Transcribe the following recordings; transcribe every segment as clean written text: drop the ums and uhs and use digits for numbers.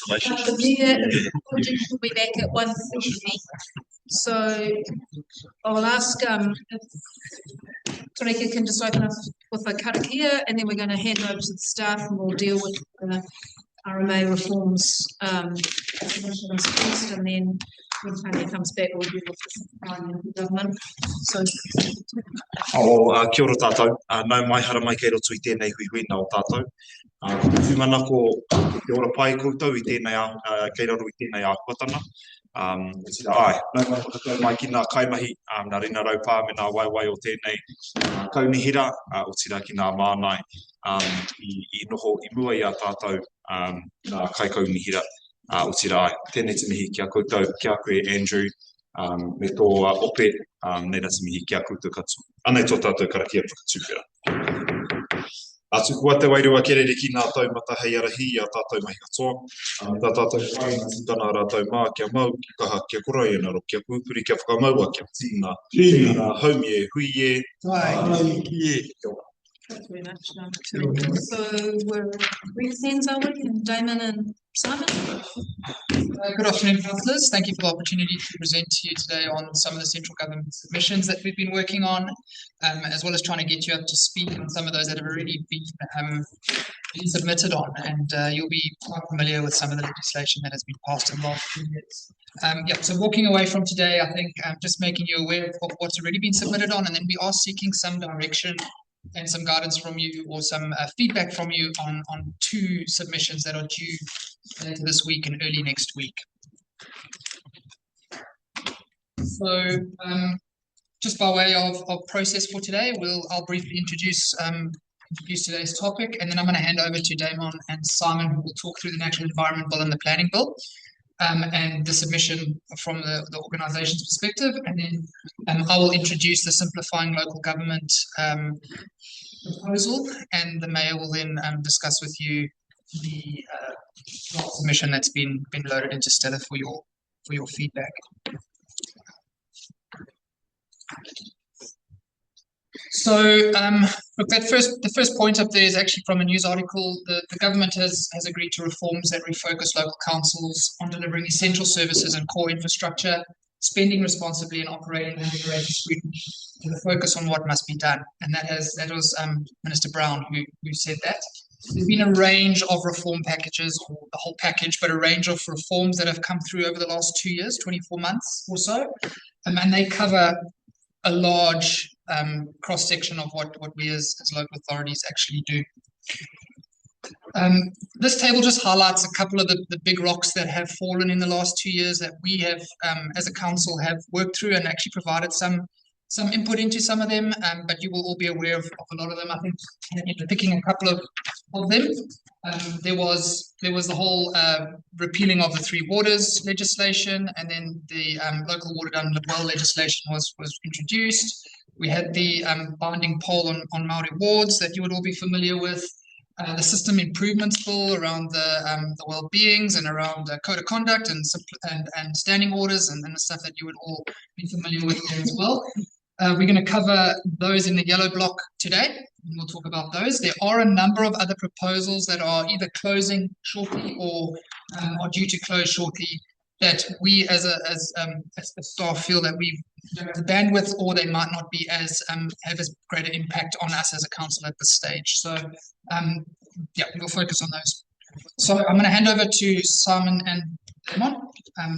The media project will be back at 1:30. So I will ask if Tareka can just open up with a karakia, and then we're going to hand over to the staff and we'll deal with the RMA reforms first, and then when Tanya comes back we'll deal with the government. So kia ora tātou. Nau mai hara mai kei roto I tēnei hui nā o tātou. Whimana ko te ora pai koutou I tēnei kei raro I tēnei ākuatana. Ai, nau mai whakatau mai ki nā kaimahi, nā rina raupā me nā waiwai o tēnei kaunihira, o tira ki nā mānai I noho I mua I a tātou nā kai kaunihira, o tira ai. Tēnei te mihi kia koutou, kia koe Andrew, me tō ope, nei rā te mihi kia koutou katu. Anei tō tātou karakia whakatūwhera. Atu kua te wairua kerere ki nā taumata hei arahi a tātou mahi katoa. Tā tātou whai ngā tūtana rātou mā kia mau, kia kaha, kia kora e naro, kia pūpuri, kia whakamaua, kia tīna, tīna, haumi e, hui e, tai ki e. thanks very much. So we're recents, are we? And Damon and Simon? Good afternoon, councillors. Thank you for the opportunity to present to you today on some of the central government submissions that we've been working on, as well as trying to get you up to speed on some of those that have already been submitted on. And you'll be quite familiar with some of the legislation that has been passed in the last few years. So walking away from today, I think just making you aware of what's already been submitted on, and then we are seeking some direction and some guidance from you, or some feedback from you on two submissions that are due later this week and early next week. So just by way of process for today, I'll briefly introduce today's topic, and then I'm going to hand over to Damon and Simon, who will talk through the Natural Environment Bill and the Planning Bill, and the submission from the organisation's perspective, and then I will introduce the Simplifying Local Government proposal, and the Mayor will then discuss with you the submission that's been loaded into Stella for your feedback. So look, the first point up there is actually from a news article. The government has agreed to reforms that refocus local councils on delivering essential services and core infrastructure, spending responsibly and operating under greater scrutiny, with a focus on what must be done. And that was Minister Brown who said that. There's been a range of reform packages, or the whole package, but a range of reforms that have come through over the last 2 years, 24 months or so, and they cover a large cross-section of what we as local authorities actually do. This table just highlights a couple of the big rocks that have fallen in the last 2 years that we have, as a council, have worked through and actually provided some input into some of them, but you will all be aware of a lot of them. I think picking a couple of them, there was the whole repealing of the Three Waters legislation, and then the local water done well legislation was introduced. We had the binding poll on Maori wards that you would all be familiar with. The system improvements bill around the well-beings and around code of conduct and standing orders and the stuff that you would all be familiar with there as well. We're going to cover those in the yellow block today, and we'll talk about those. There are a number of other proposals that are either closing shortly or are due to close shortly, that we as a staff feel that we don't have the bandwidth, or they might not be have as great an impact on us as a council at this stage. So we'll focus on those. So I'm going to hand over to Simon and Damon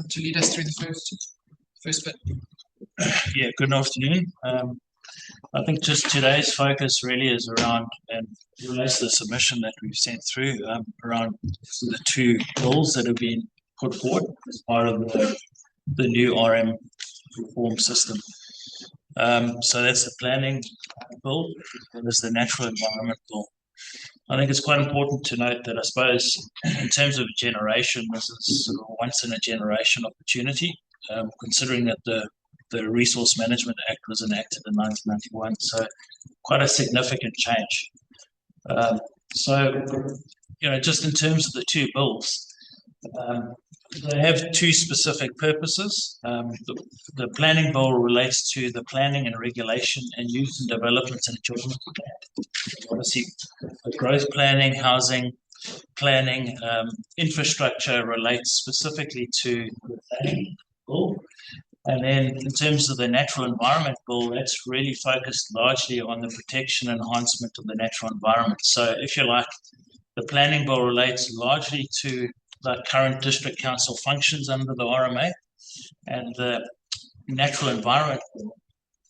to lead us through the first bit. Yeah, good afternoon. I think just today's focus really is around, and relates to the submission that we've sent through, around the two bills that have been put forward as part of the new RM reform system. So that's the planning bill, and there's the natural environment bill. I think it's quite important to note that, I suppose, in terms of generation, this is sort of once in a generation opportunity, considering that the Resource Management Act was enacted in 1991, so quite a significant change. Just in terms of the two bills, they have two specific purposes. The planning bill relates to the planning and regulation and use and development and enjoyment of land. Obviously, growth planning, housing, planning. Infrastructure relates specifically to the planning bill. And then in terms of the natural environment bill, that's really focused largely on the protection and enhancement of the natural environment. So if you like, the planning bill relates largely to the current district council functions under the RMA, and the natural environment bill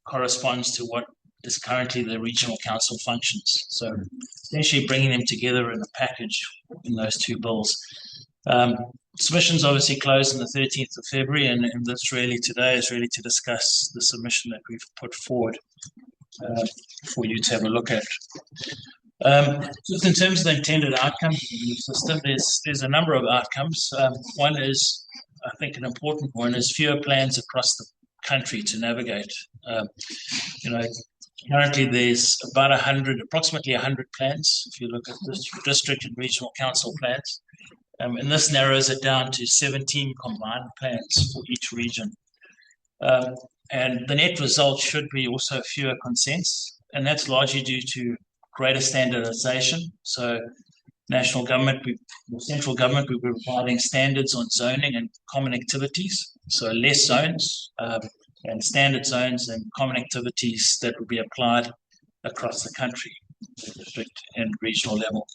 corresponds to what is currently the regional council functions. So essentially bringing them together in a package in those two bills. Submissions obviously closed on the 13th of February, and this really today is really to discuss the submission that we've put forward for you to have a look at. Just in terms of the intended outcomes of the new system, there's a number of outcomes. One is, I think an important one, is fewer plans across the country to navigate. Currently there's about approximately 100 plans, if you look at this district and regional council plans. And this narrows it down to 17 combined plans for each region. And the net result should be also fewer consents, and that's largely due to greater standardization. So central government, we'll be providing standards on zoning and common activities. So less zones and standard zones and common activities that will be applied across the country, district and regional level.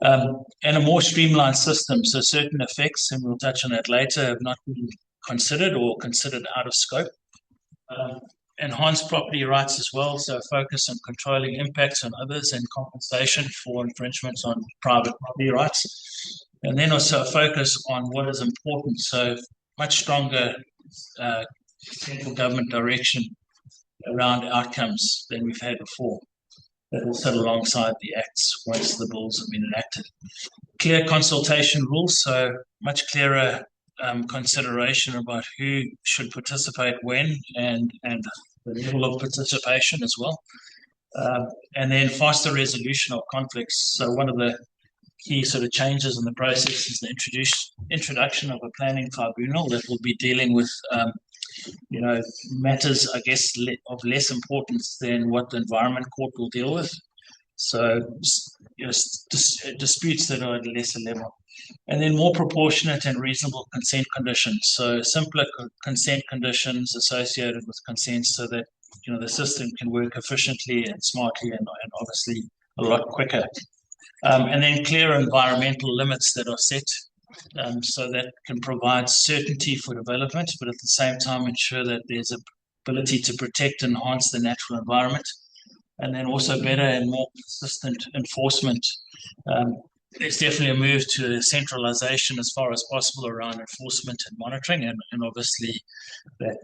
And a more streamlined system, so certain effects, and we'll touch on that later, have not been considered or considered out of scope. Enhanced property rights as well, so focus on controlling impacts on others and compensation for infringements on private property rights. And then also a focus on what is important, so much stronger central government direction around outcomes than we've had before. That will sit alongside the acts once the bills have been enacted. Clear consultation rules, so much clearer consideration about who should participate when and the level of participation as well. And then faster resolution of conflicts. So one of the key sort of changes in the process is the introduction of a planning tribunal that will be dealing with matters, I guess, of less importance than what the Environment Court will deal with. So disputes that are at a lesser level. And then more proportionate and reasonable consent conditions. So simpler consent conditions associated with consent so that the system can work efficiently and smartly and obviously a lot quicker. And then clear environmental limits that are set so that can provide certainty for development, but at the same time ensure that there's ability to protect and enhance the natural environment. And then also better and more consistent enforcement. There's definitely a move to centralization as far as possible around enforcement and monitoring, and obviously that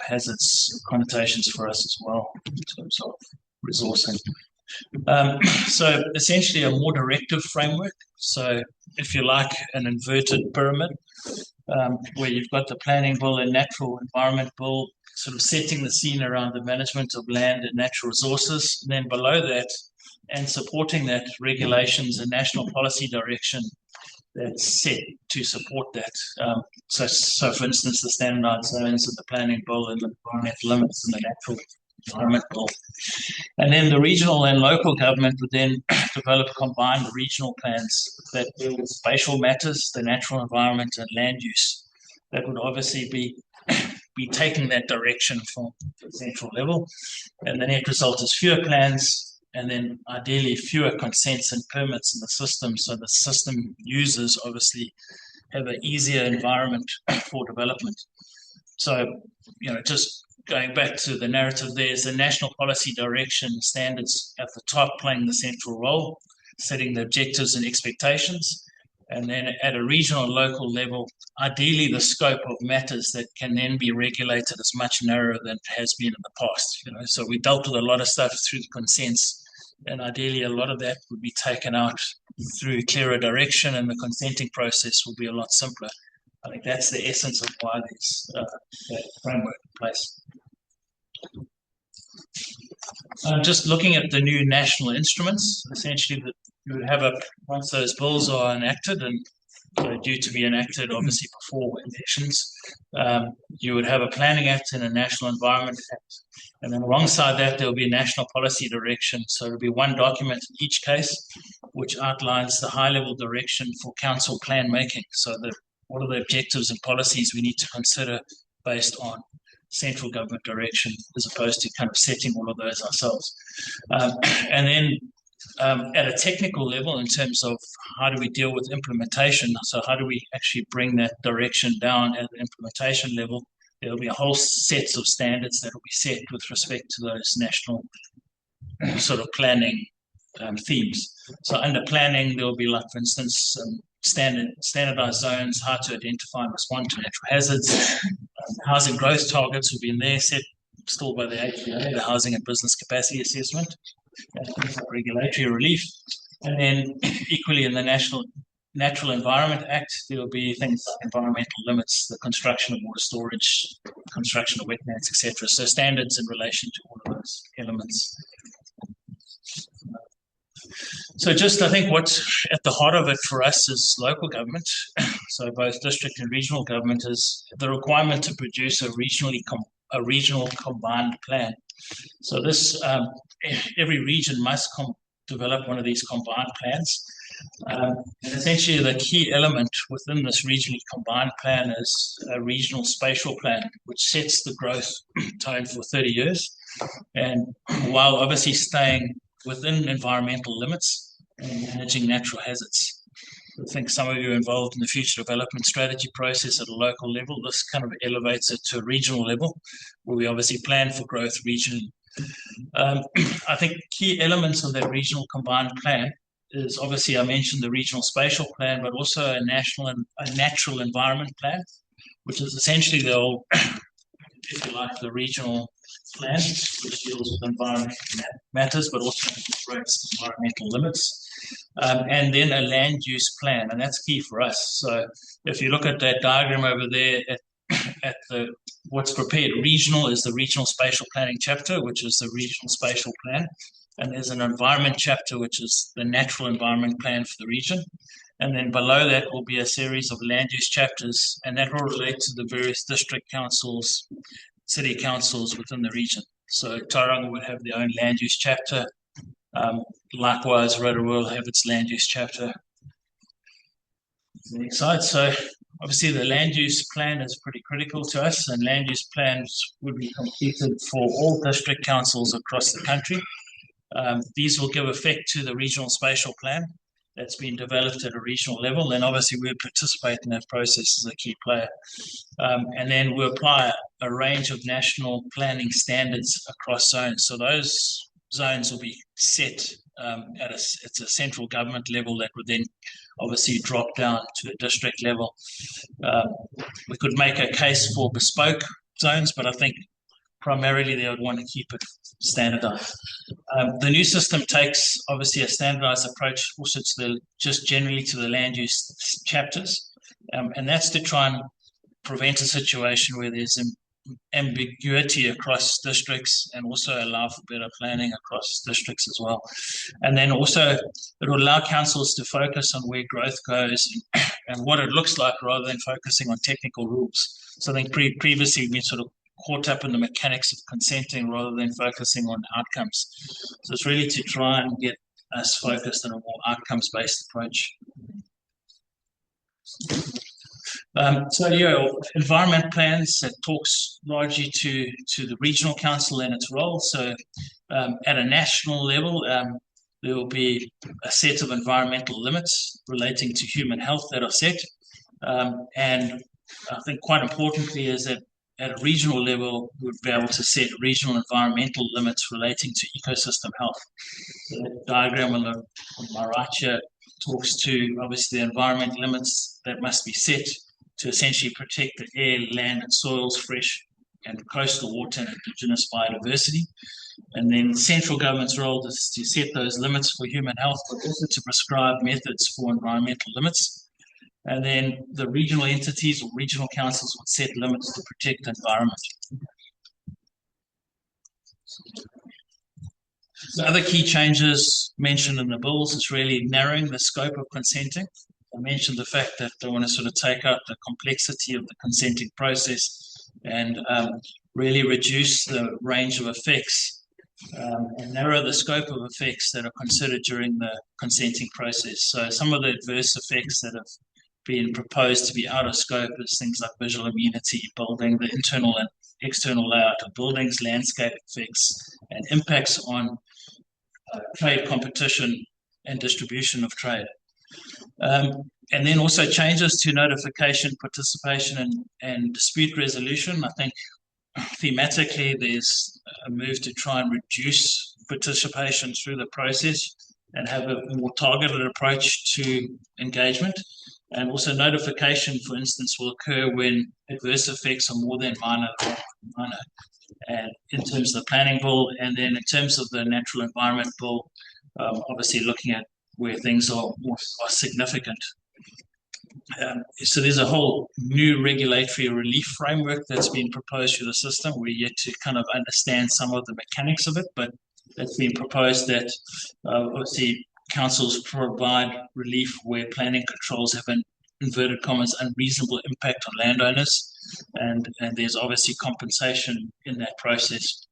has its connotations for us as well in terms of resourcing. So essentially a more directive framework. So if you like, an inverted pyramid where you've got the planning bill and natural environment bill sort of setting the scene around the management of land and natural resources. And then below that, and supporting that, regulations and national policy direction that's set to support that. So for instance, the standardized zones of the planning bill and the environmental limits in the natural environment bill. And then the regional and local government would then develop combined regional plans that deal with spatial matters, the natural environment and land use. That would obviously be taking that direction from the central level. And the net result is fewer plans, and then ideally fewer consents and permits in the system, so the system users obviously have an easier environment for development. So, just going back to the narrative, there's the national policy direction standards at the top playing the central role, setting the objectives and expectations. And then at a regional and local level, ideally the scope of matters that can then be regulated is much narrower than it has been in the past. So we dealt with a lot of stuff through the consents, and ideally a lot of that would be taken out through clearer direction, and the consenting process will be a lot simpler. I think that's the essence of why there's that framework in place. Just looking at the new national instruments, essentially you would have once those bills are enacted and due to be enacted obviously before elections. You would have a Planning Act and a National Environment Act. And then alongside that, there will be a national policy direction. So it'll be one document in each case, which outlines the high-level direction for council plan making. So what are the objectives and policies we need to consider based on central government direction, as opposed to kind of setting all of those ourselves. And then at a technical level, in terms of how do we deal with implementation, so how do we actually bring that direction down at the implementation level, there'll be a whole set of standards that will be set with respect to those national sort of planning themes. So under planning, there will be, like, for instance, standardized zones, how to identify and respond to natural hazards. Housing growth targets will be in there, set still by the HBA, the Housing and Business Capacity Assessment, regulatory relief. And then equally in the Natural Environment Act, there will be things like environmental limits, the construction of water storage, construction of wetlands, etc. So standards in relation to all of those elements. So just, I think what's at the heart of it for us is local government, so both district and regional government, is the requirement to produce a regional combined plan. So this, every region must develop one of these combined plans. And essentially the key element within this regionally combined plan is a regional spatial plan, which sets the growth tone for 30 years. And while obviously staying within environmental limits and managing natural hazards. I think some of you are involved in the future development strategy process at a local level. This kind of elevates it to a regional level, where we obviously plan for growth regionally. I think key elements of that regional combined plan is obviously, I mentioned the regional spatial plan, but also a natural environment plan, which is essentially the old, if you like, the regional plan, which deals with environmental matters, but also incorporates environmental limits. And then a land use plan, and that's key for us. So if you look at that diagram over there at what's prepared, regional is the regional spatial planning chapter, which is the regional spatial plan. And there's an environment chapter, which is the natural environment plan for the region. And then below that will be a series of land use chapters, and that will relate to the various district councils, city councils within the region. So Tauranga would have their own land use chapter. Likewise, Rotorua will have its land use chapter. Next slide. So obviously the land use plan is pretty critical to us, and land use plans would be completed for all district councils across the country. These will give effect to the regional spatial plan that's been developed at a regional level, and obviously we'll participate in that process as a key player. And then we'll apply a range of national planning standards across zones. So those zones will be set at a central government level that would then obviously drop down to a district level. We could make a case for bespoke zones, but I think primarily they would want to keep it standardized. The new system takes obviously a standardized approach also to just generally to the land use chapters, and that's to try and prevent a situation where there's ambiguity across districts, and also allow for better planning across districts as well. And then also it will allow councils to focus on where growth goes and what it looks like, rather than focusing on technical rules. So I think previously we sort of caught up in the mechanics of consenting rather than focusing on outcomes. So it's really to try and get us focused on a more outcomes-based approach. Environment plans, that talks largely to the regional council and its role. So at a national level, there will be a set of environmental limits relating to human health that are set. And I think quite importantly is that at a regional level, we would be able to set regional environmental limits relating to ecosystem health. The diagram on my right here talks to obviously the environment limits that must be set to essentially protect the air, land, and soils, fresh and coastal water, and indigenous biodiversity. And then central government's role is to set those limits for human health, but also to prescribe methods for environmental limits. And then the regional entities or regional councils would set limits to protect the environment. The other key changes mentioned in the bills is really narrowing the scope of consenting. mentioned the fact that they want to sort of take out the complexity of the consenting process and really reduce the range of effects and narrow the scope of effects that are considered during the consenting process. So some of the adverse effects that have been proposed to be out of scope is things like visual immunity, building, the internal and external layout of buildings, landscape effects, and impacts on trade competition and distribution of trade. And then also changes to notification, participation, and dispute resolution. I think thematically there's a move to try and reduce participation through the process and have a more targeted approach to engagement. And also notification, for instance, will occur when adverse effects are more than minor, and in terms of the planning bill, and then in terms of the natural environment bill, obviously looking at where things are significant. So there's a whole new regulatory relief framework that's been proposed for the system. We're yet to kind of understand some of the mechanics of it, but it's been proposed that obviously councils provide relief where planning controls have an inverted commas unreasonable impact on landowners, and there's obviously compensation in that process.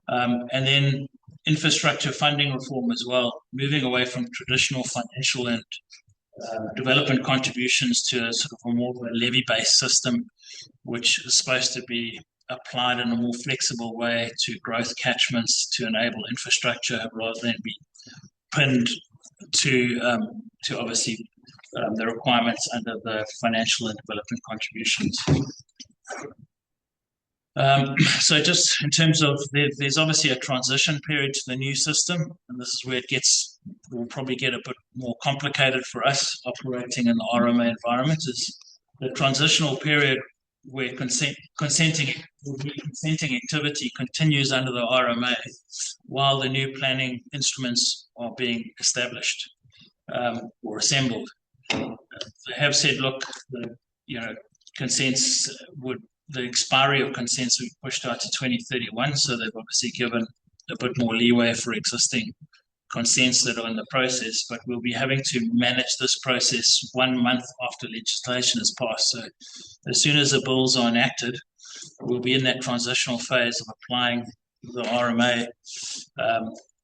And then infrastructure funding reform as well, moving away from traditional financial and development contributions to a sort of a more levy-based system, which is supposed to be applied in a more flexible way to growth catchments to enable infrastructure rather than be pinned to obviously the requirements under the financial and development contributions. So just in terms of, there's obviously a transition period to the new system, and this is where it will probably get a bit more complicated for us operating in the RMA environment, is the transitional period where consenting activity continues under the RMA while the new planning instruments are being established or assembled. They have said, look, consents the expiry of consents will be pushed out to 2031, so they've obviously given a bit more leeway for existing consents that are in the process, but we'll be having to manage this process 1 month after legislation is passed. So as soon as the bills are enacted, we'll be in that transitional phase of applying the RMA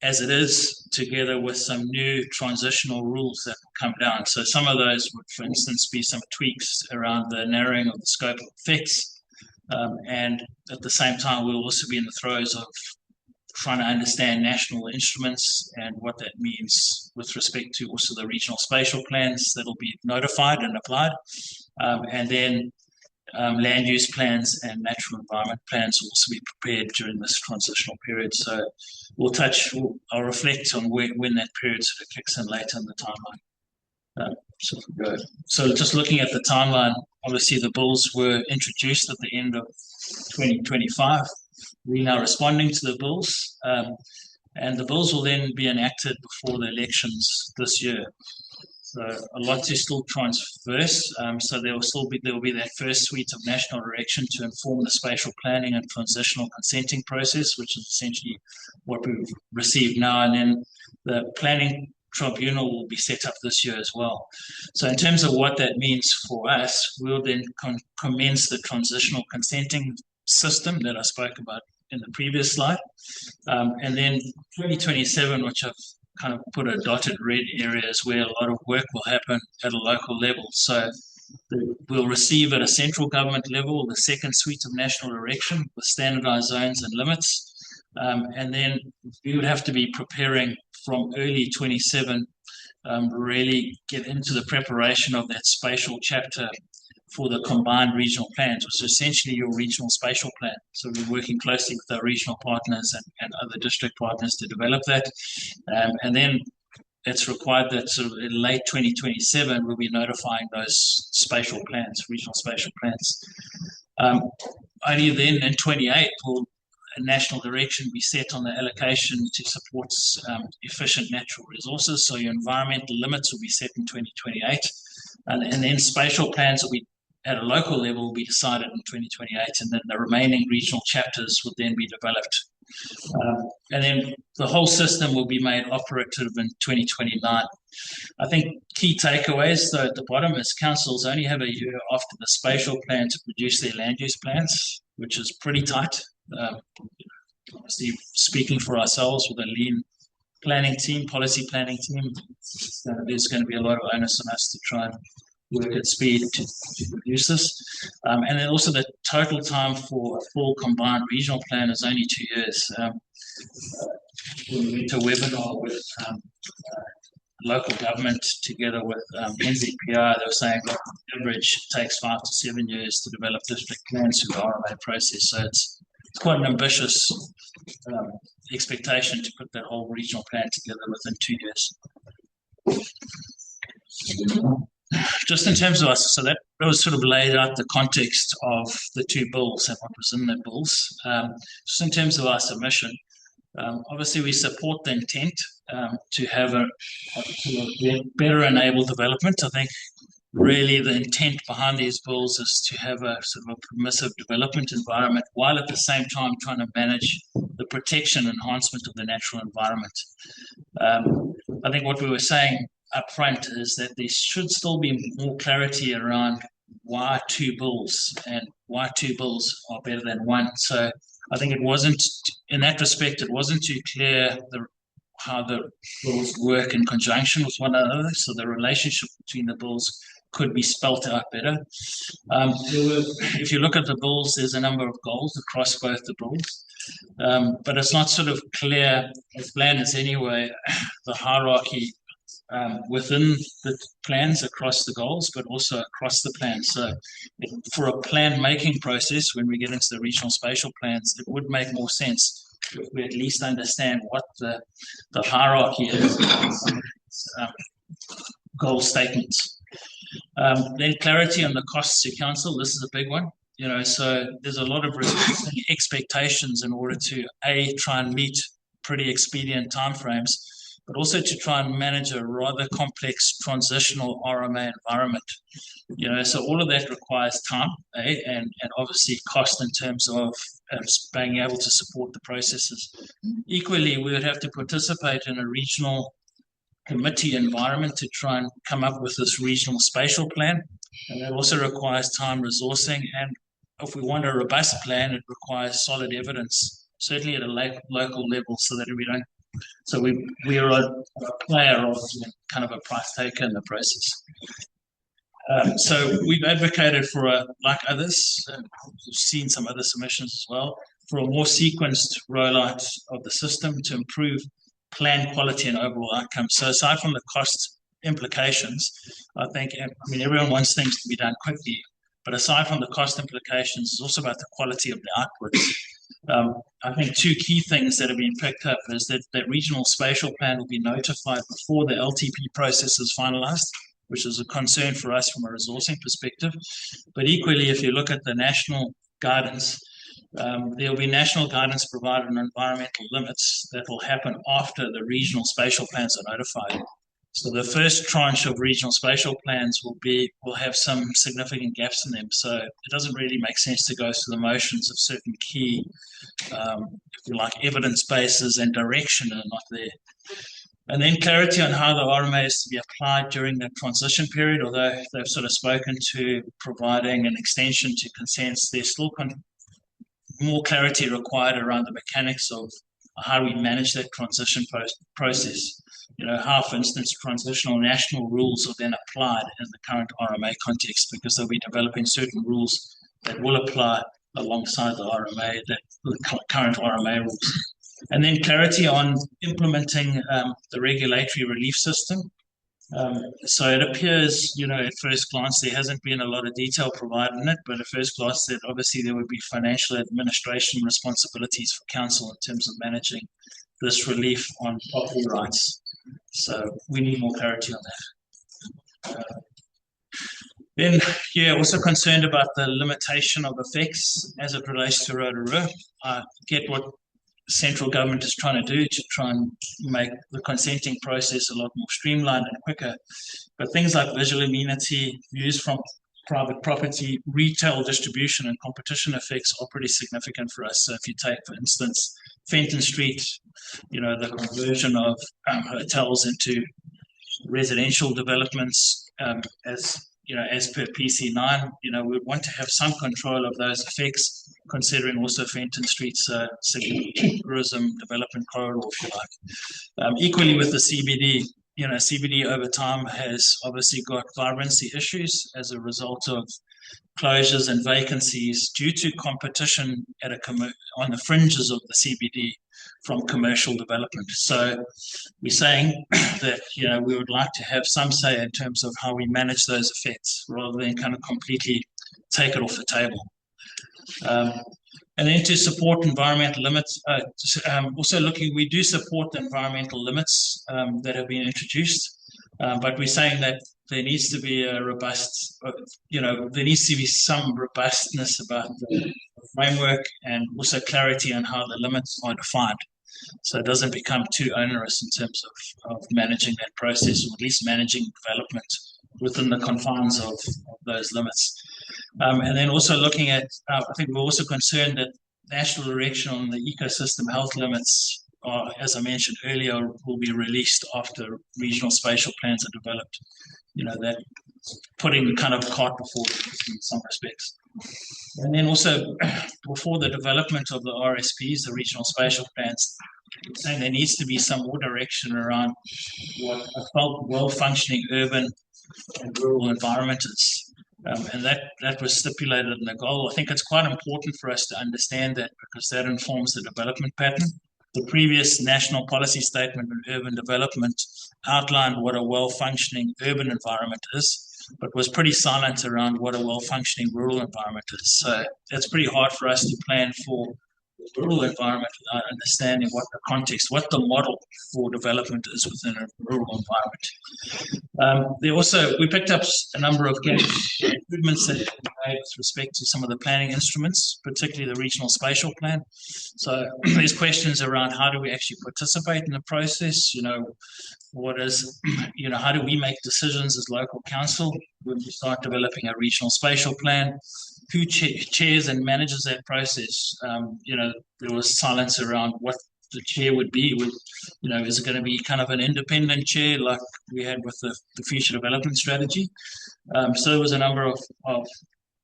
as it is, together with some new transitional rules that will come down. So some of those would, for instance, be some tweaks around the narrowing of the scope of effects. And at the same time, we'll also be in the throes of trying to understand national instruments and what that means with respect to also the regional spatial plans that will be notified and applied. And then land use plans and natural environment plans will also be prepared during this transitional period. So I'll reflect on when that period sort of kicks in later in the timeline. So just looking at the timeline, obviously the bills were introduced at the end of 2025. We're now responding to the bills, and the bills will then be enacted before the elections this year. So a lot to still transverse. So there will be that first suite of national direction to inform the spatial planning and transitional consenting process, which is essentially what we've received now, and then the planning tribunal will be set up this year as well. So in terms of what that means for us, we'll then commence the transitional consenting system that I spoke about in the previous slide. And then 2027, which I've kind of put a dotted red area, is where a lot of work will happen at a local level. So we'll receive at a central government level the second suite of national direction with standardized zones and limits. And then we would have to be preparing from early 27, really get into the preparation of that spatial chapter for the combined regional plans, which is essentially your regional spatial plan. So we're working closely with our regional partners and other district partners to develop that. And then it's required that sort of in late 2027, we'll be notifying those spatial plans, regional spatial plans. Only then in 28 will a national direction be set on the allocation to support efficient natural resources. So your environmental limits will be set in 2028. And then spatial plans will be at a local level will be decided in 2028, and then the remaining regional chapters will then be developed And then the whole system will be made operative in 2029. I think key takeaways, though, at the bottom is councils only have a year after the spatial plan to produce their land use plans, which is pretty tight. Obviously, speaking for ourselves with a lean planning team, policy planning team, there's going to be a lot of onus on us to try and work at speed to produce this. And then also the total time for a full combined regional plan is only 2 years. We went to a webinar with local government together with NZPR. They were saying that on average it takes 5 to 7 years to develop district plans through the RMA process. So it's quite an ambitious expectation to put that whole regional plan together within 2 years. Just in terms of us, so that was sort of laid out the context of the two bills and what was in the bills. Just in terms of our submission, obviously we support the intent to have a better enabled development. I think really the intent behind these bills is to have a sort of a permissive development environment while at the same time trying to manage the protection and enhancement of the natural environment. I think what we were saying up front is that there should still be more clarity around why two bills and why two bills are better than one. So I think it wasn't, in that respect, it wasn't too clear how the bills work in conjunction with one another. So the relationship between the bills could be spelt out better. If you look at the bills, there's a number of goals across both the bills, but it's not sort of clear, as planned as anyway, the hierarchy within the plans across the goals, but also across the plans. So for a plan making process, when we get into the regional spatial plans, it would make more sense if we at least understand what the hierarchy is, goal statements. Then clarity on the costs to council. This is a big one. So there's a lot of expectations in order to try and meet pretty expedient timeframes, but also to try and manage a rather complex transitional RMA environment. So all of that requires time, and obviously cost in terms of being able to support the processes. Equally, we would have to participate in a regional committee environment to try and come up with this regional spatial plan, and that also requires time, resourcing, and if we want a robust plan, it requires solid evidence, certainly at a local level, so that we don't. So we are a player rather than kind of a price taker in the process. So we've advocated for like others, we've seen some other submissions as well, for a more sequenced rollout of the system to improve plan quality and overall outcomes. So aside from the cost implications, I mean, everyone wants things to be done quickly, but aside from the cost implications, it's also about the quality of the outputs. I think two key things that have been picked up is that regional spatial plan will be notified before the LTP process is finalized, which is a concern for us from a resourcing perspective. But equally, if you look at the national guidance, there will be national guidance provided on environmental limits that will happen after the regional spatial plans are notified. So the first tranche of regional spatial plans will have some significant gaps in them. So it doesn't really make sense to go through the motions of certain key, if you like, evidence bases and direction are not there. And then clarity on how the RMA is to be applied during the transition period, although they've sort of spoken to providing an extension to consents, there's still more clarity required around the mechanics of how we manage that transition process. How, for instance, transitional national rules are then applied in the current RMA context, because they'll be developing certain rules that will apply alongside the RMA, the current RMA rules. And then clarity on implementing the regulatory relief system. So it appears, at first glance, there hasn't been a lot of detail provided in it, but at first glance, that obviously there would be financial administration responsibilities for council in terms of managing this relief on property rights. So we need more clarity on that. Then, also concerned about the limitation of effects as it relates to Rotorua. I get what central government is trying to do to try and make the consenting process a lot more streamlined and quicker. But things like visual amenity, views from private property, retail distribution and competition effects are pretty significant for us. So if you take, for instance, Fenton Street, the conversion of hotels into residential developments, as per PC9, we want to have some control of those effects, considering also Fenton Street's significant tourism development corridor, if you like. Equally with the CBD, CBD over time has obviously got vibrancy issues as a result of closures and vacancies due to competition on the fringes of the CBD from commercial development. So we're saying that we would like to have some say in terms of how we manage those effects rather than kind of completely take it off the table. And then to support environmental limits, we do support the environmental limits that have been introduced, but we're saying that there needs to be a robust, there needs to be some robustness about the framework and also clarity on how the limits are defined. So it doesn't become too onerous in terms of managing that process, or at least managing development within the confines of those limits. And then also looking at, I think we're also concerned that national direction on the ecosystem health limits are, as I mentioned earlier, will be released after regional spatial plans are developed. That putting the kind of cart before the horse in some respects. And then also before the development of the RSPs, the regional spatial plans, saying there needs to be some more direction around what a well-functioning urban and rural environment is. And that was stipulated in the goal. I think it's quite important for us to understand that, because that informs the development pattern. The previous national policy statement on urban development outlined what a well-functioning urban environment is, but was pretty silent around what a well-functioning rural environment is. So it's pretty hard for us to plan for the rural environment without understanding what the context, what the model for development is within a rural environment. We picked up a number of improvements that we made with respect to some of the planning instruments, particularly the regional spatial plan. So there's questions around how do we actually participate in the process? How do we make decisions as local council when we start developing a regional spatial plan? Who chairs and manages that process? There was silence around what the chair would be. Is it going to be kind of an independent chair like we had with the future development strategy? So there was a number of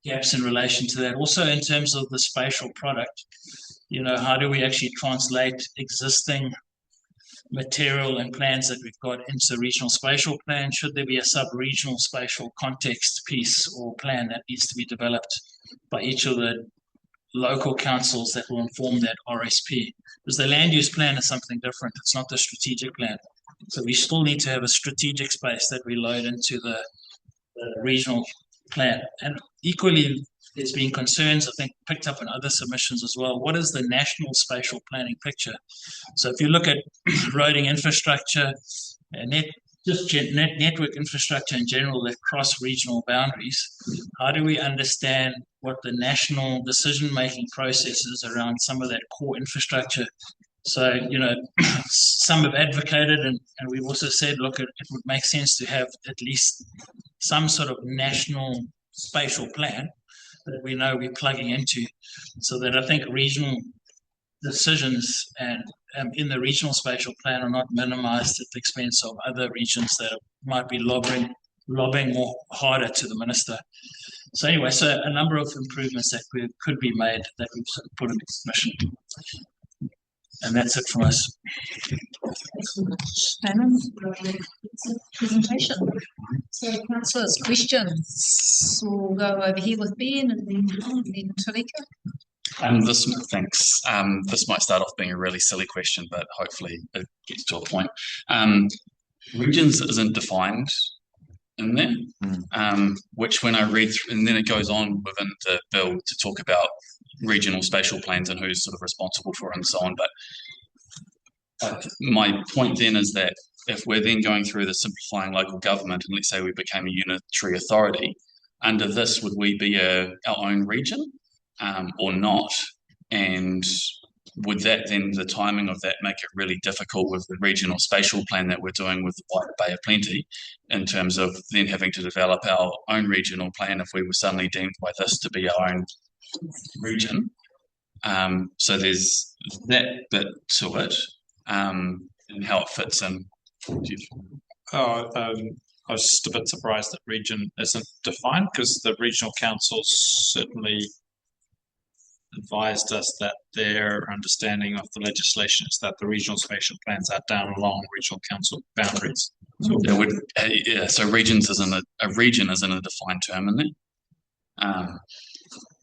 gaps in relation to that. Also in terms of the spatial product, how do we actually translate existing material and plans that we've got into the regional spatial plan? Should there be a sub-regional spatial context piece or plan that needs to be developed by each of the local councils that will inform that RSP? Because the land use plan is something different. It's not the strategic plan. So we still need to have a strategic space that we load into the regional plan. And equally, there's been concerns, I think, picked up in other submissions as well. What is the national spatial planning picture? So if you look at roading infrastructure and network infrastructure in general that cross regional boundaries, how do we understand what the national decision-making process is around some of that core infrastructure? So, some have advocated, and we've also said, look, it would make sense to have at least some sort of national spatial plan that we know we're plugging into, so that I think regional decisions and in the regional spatial plan are not minimized at the expense of other regions that might be lobbying more harder to the minister. So anyway, a number of improvements that could be made that we've sort of put in the submission. And that's it from us. Thanks so much, presentation. So, councillors, questions? We'll go over here with Ben and then Tarika. Thanks. This might start off being a really silly question, but hopefully it gets to a point. Regions isn't defined in there, which when I read through, and then it goes on within the bill to talk about regional spatial plans and who's sort of responsible for it and so on. But my point then is that if we're then going through the simplifying local government, and let's say we became a unitary authority, under this, would we be our own region or not? And would that then, the timing of that, make it really difficult with the regional spatial plan that we're doing with the wider Bay of Plenty, in terms of then having to develop our own regional plan if we were suddenly deemed by this to be our own region? So there's that bit to it, and how it fits in. I was just a bit surprised that region isn't defined, because the regional councils certainly advised us that their understanding of the legislation is that the regional spatial plans are down along regional council boundaries. So it would, yeah. So regions isn't a region isn't a defined term in there,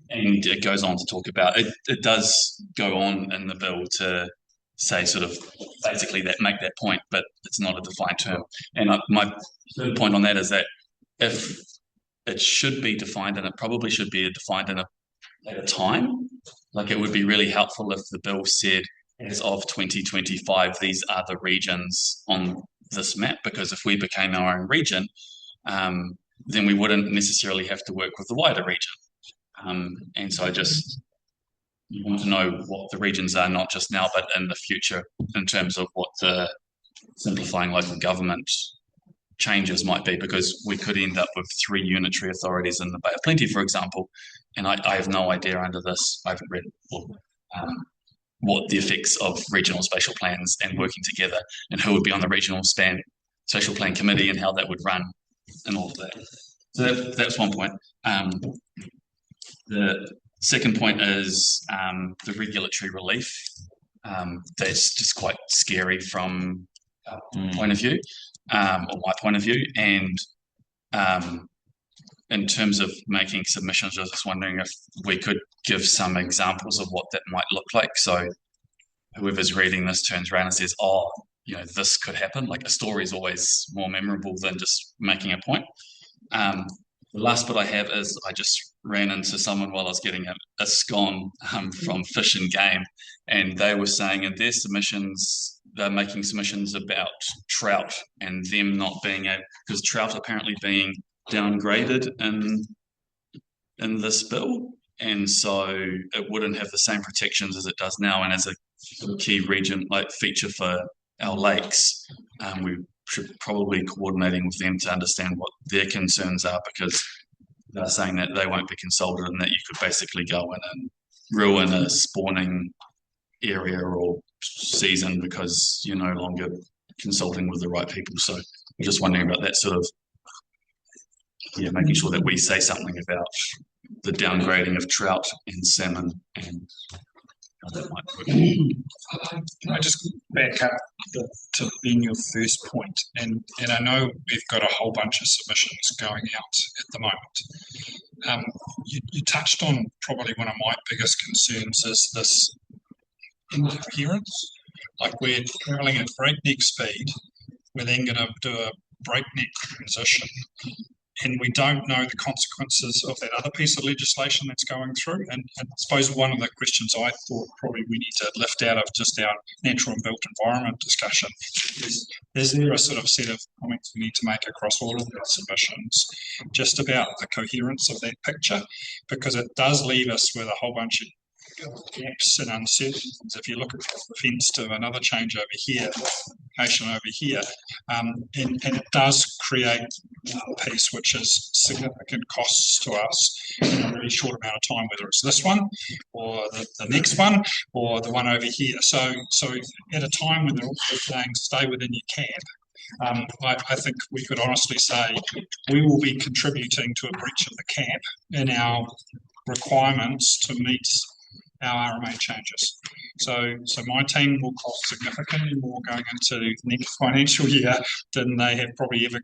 and it goes on to talk about it. It does go on in the bill to say sort of basically that make that point, but it's not a defined term. And my third point on that is that if it should be defined, and it probably should be defined at a time, like it would be really helpful if the bill said, as of 2025, these are the regions on this map, because if we became our own region, then we wouldn't necessarily have to work with the wider region. And so I just want to know what the regions are, not just now, but in the future, in terms of what the simplifying local government changes might be, because we could end up with 3 unitary authorities in the Bay of Plenty, for example, and I have no idea under this. I haven't read what the effects of regional spatial plans and working together, and who would be on the regional spatial plan committee, and how that would run, and all of that. So that's one point. The second point is the regulatory relief. That's just quite scary from our point of view, or my point of view. And in terms of making submissions, I was just wondering if we could give some examples of what that might look like. So whoever's reading this turns around and says, oh, you know, this could happen. Like, a story is always more memorable than just making a point. The last bit I have is I just ran into someone while I was getting a scone from Fish and Game, and they were saying in their submissions, they're making submissions about trout and them not being because trout apparently being downgraded in this bill, and so it wouldn't have the same protections as it does now. And as a key region, like feature for our lakes, we should probably coordinating with them to understand what their concerns are, because they're saying that they won't be consulted, and that you could basically go in and ruin a spawning area or season because you're no longer consulting with the right people. So I'm just wondering about that sort of, making sure that we say something about the downgrading of trout and salmon and how that might work. Can I just back up to being your first point? And I know we've got a whole bunch of submissions going out at the moment. You touched on probably one of my biggest concerns is this incoherence. Like, we're travelling at breakneck speed, we're then going to do a breakneck transition, and we don't know the consequences of that other piece of legislation that's going through. And I suppose one of the questions I thought probably we need to lift out of just our natural and built environment discussion is there a sort of set of comments we need to make across all of the submissions just about the coherence of that picture, because it does leave us with a whole bunch of gaps and uncertainties. If you look across the fence to another change over here, location over here, and it does create a piece which is significant costs to us in a really short amount of time, whether it's this one or the next one or the one over here. So at a time when they're also saying stay within your camp, I think we could honestly say we will be contributing to a breach of the camp in our requirements to meet our RMA changes. So my team will cost significantly more going into next financial year than they have probably ever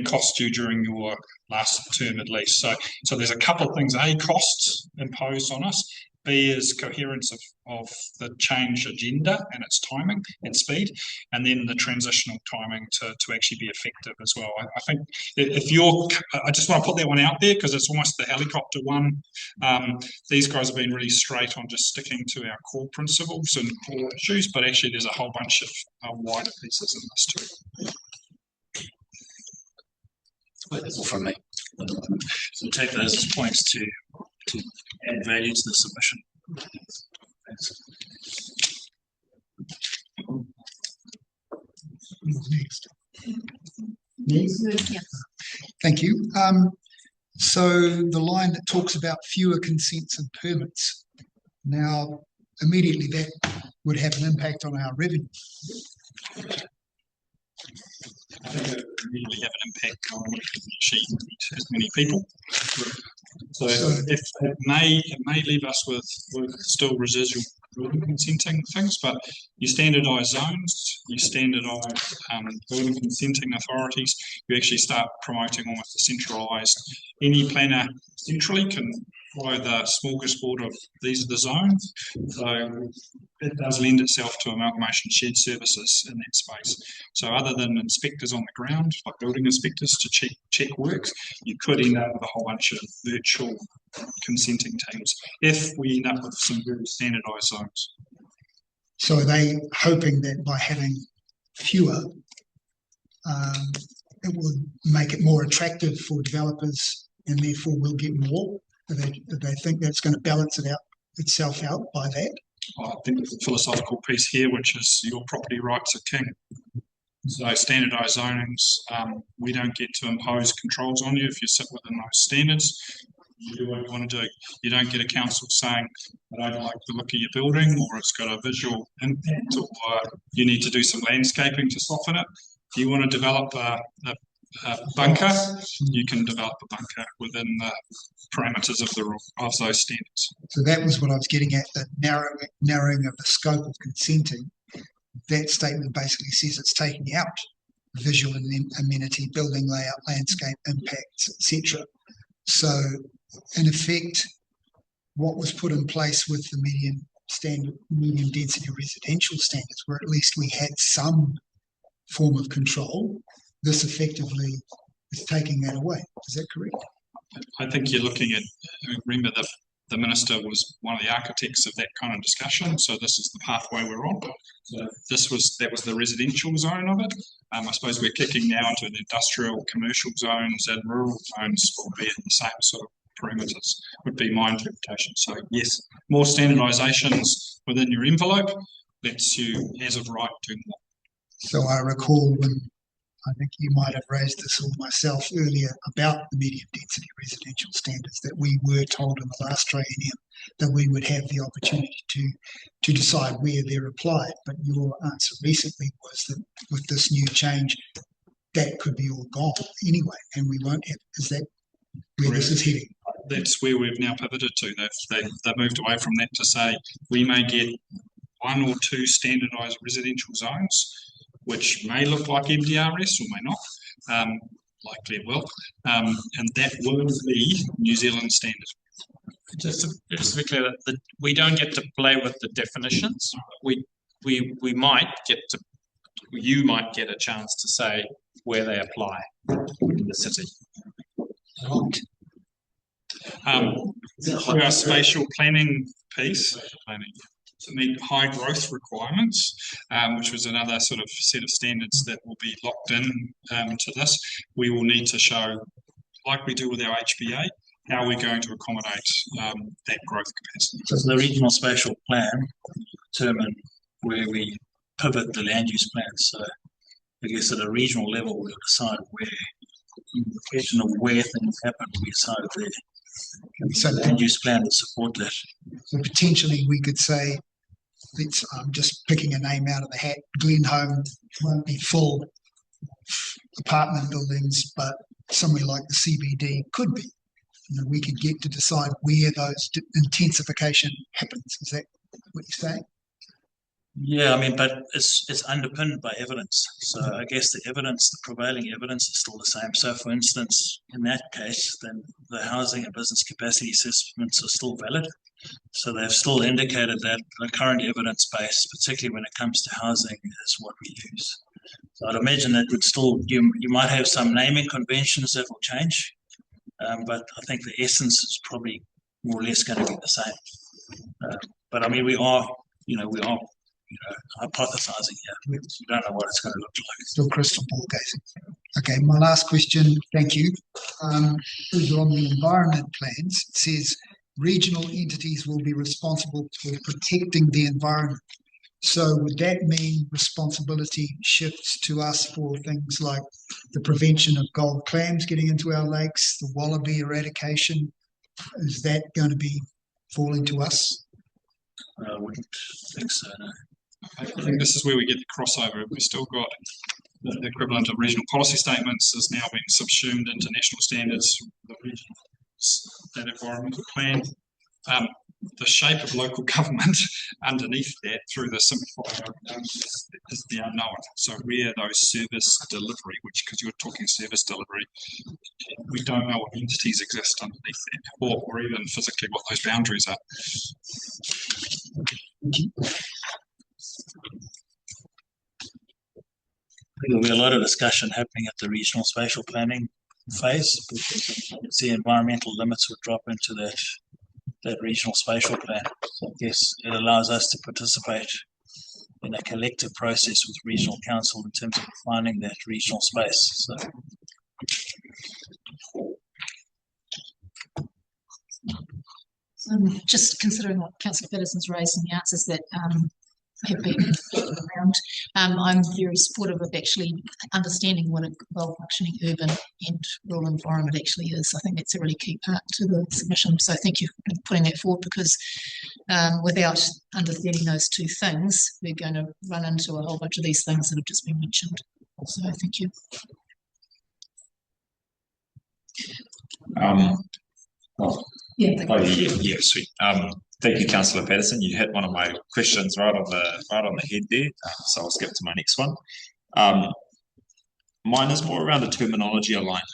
cost you during your last term at least. So there's a couple of things. A, costs imposed on us. B is coherence of the change agenda and its timing and speed, and then the transitional timing to actually be effective as well. I think I just want to put that one out there because it's almost the helicopter one. These guys have been really straight on just sticking to our core principles and core issues, but actually there's a whole bunch of wider pieces in this too. That's all from me. So take those as points to add value to the submission. Thanks. Thank you. So the line that talks about fewer consents and permits, Now, immediately that would have an impact on our revenue. I think it would really have an impact on actually as many people. So if it may leave us with still residual building consenting things, but you standardise zones, you standardise building consenting authorities, you actually start promoting almost a centralised, any planner centrally can follow the smorgasbord of these are the zones. So it does lend itself to amalgamation shared services in that space. So other than inspectors on the ground, like building inspectors to check works, you could end up with a whole bunch of virtual consenting teams if we end up with some very standardised zones. So are they hoping that by having fewer, it would make it more attractive for developers and therefore we'll get more? Do they think that's going to balance itself out by that? I think there's a philosophical piece here, which is your property rights are king. So standardised zonings, we don't get to impose controls on you if you sit within those standards. You do what you want to do. You don't get a council saying, I don't like the look of your building, or it's got a visual impact, or you need to do some landscaping to soften it. If you want to develop a bunker, you can develop a bunker within the parameters of those standards. So that was what I was getting at, the narrowing of the scope of consenting. That statement basically says it's taking out visual amenity, building layout, landscape impacts, etc. So in effect, what was put in place with the medium density residential standards, where at least we had some form of control, this effectively is taking that away. Is that correct? I think you're looking at, remember the minister was one of the architects of that kind of discussion, so this is the pathway we're on. So that was the residential zone of it. I suppose we're kicking now into the industrial, commercial zones, and rural zones will be in the same sort of parameters, would be my interpretation. So yes, more standardisations within your envelope lets you, as of right, do more. So I recall when, I think you might have raised this or myself earlier about the medium density residential standards, that we were told in the last triennium that we would have the opportunity to decide where they're applied. But your answer recently was that with this new change, that could be all gone anyway, and we won't have. Is that where this is heading? That's where we've now pivoted to. They've moved away from that to say we may get one or two standardised residential zones, which may look like MDRS or may not, likely it will, and that will be New Zealand standard. Just to be clear, that we don't get to play with the definitions. We might get to, you might get a chance to say where they apply in the city. For our spatial planning piece, to meet high growth requirements, which was another sort of set of standards that will be locked in to this, we will need to show, like we do with our HBA, how we're going to accommodate that growth capacity. So the regional spatial plan determine where we pivot the land use plan. So I guess at a regional level, we'll decide where, in the question of where things happen, we decide there. So the land use plan will support that. So potentially we could say, I'm just picking a name out of the hat, Glenholme won't be full apartment buildings, but somewhere like the CBD could be. We could get to decide where those intensification happens. Is that what you're saying? Yeah, I mean, but it's underpinned by evidence. So I guess the prevailing evidence is still the same. So for instance, in that case, then the housing and business capacity assessments are still valid. So they've still indicated that the current evidence base, particularly when it comes to housing, is what we use. So I'd imagine that would still, you might have some naming conventions that will change, but I think the essence is probably more or less going to be the same. But I mean, we are hypothesizing here. We don't know what it's going to look like. Still crystal ball gazing. Okay, my last question, thank you, is on the environment plans. It says regional entities will be responsible for protecting the environment. So would that mean responsibility shifts to us for things like the prevention of gold clams getting into our lakes, the wallaby eradication? Is that going to be falling to us? I wouldn't think so, no. I think this is where we get the crossover. We've still got the equivalent of regional policy statements is now being subsumed into national standards, the regional that environmental plan. The shape of local government underneath that through the simplified is the unknown. So where those service delivery, which because you're talking service delivery, we don't know what entities exist underneath that, or even physically what those boundaries are. There'll be a lot of discussion happening at the regional spatial planning phase, because the environmental limits would drop into that regional spatial plan. So I guess it allows us to participate in a collective process with regional council in terms of defining that regional space. So just considering what Councillor Patterson's raised and the answers that have been around, I'm very supportive of actually understanding what a well-functioning urban and rural environment actually is. I think that's a really key part to the submission. So thank you for putting that forward, because without understanding those two things, we're going to run into a whole bunch of these things that have just been mentioned. So thank you. Yeah, sweet. Thank you, Councillor Patterson. You hit one of my questions right on the head there. So I'll skip to my next one. Mine is more around the terminology alignment.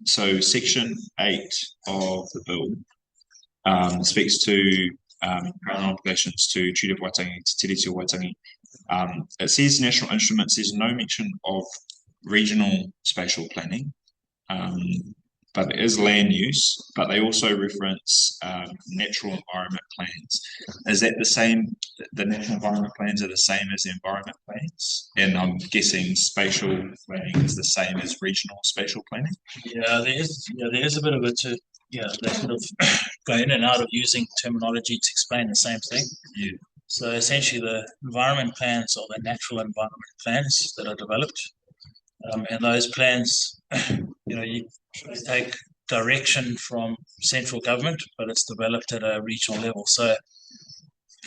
So Section 8 of the bill speaks to Crown obligations to Treaty of Waitangi, to Tiriti o Waitangi. It says national instruments. There's no mention of regional spatial planning. But there is land use, but they also reference natural environment plans. Is that the same? The natural environment plans are the same as the environment plans? And I'm guessing spatial planning is the same as regional spatial planning? yeah, there is a bit of it to, they sort of go in and out of using terminology to explain the same thing. Yeah. So essentially the environment plans are the natural environment plans that are developed. And those plans, you take direction from central government, but it's developed at a regional level. So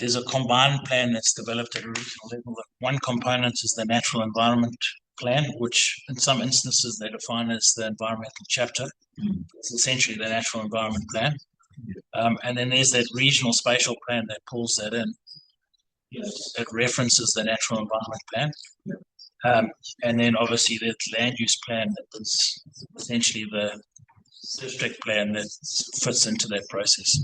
there's a combined plan that's developed at a regional level. One component is the natural environment plan, which in some instances they define as the environmental chapter. It's essentially the natural environment plan. And then there's that regional spatial plan that pulls that in. It references the natural environment plan. And then obviously the land use plan that is essentially the district plan that fits into that process.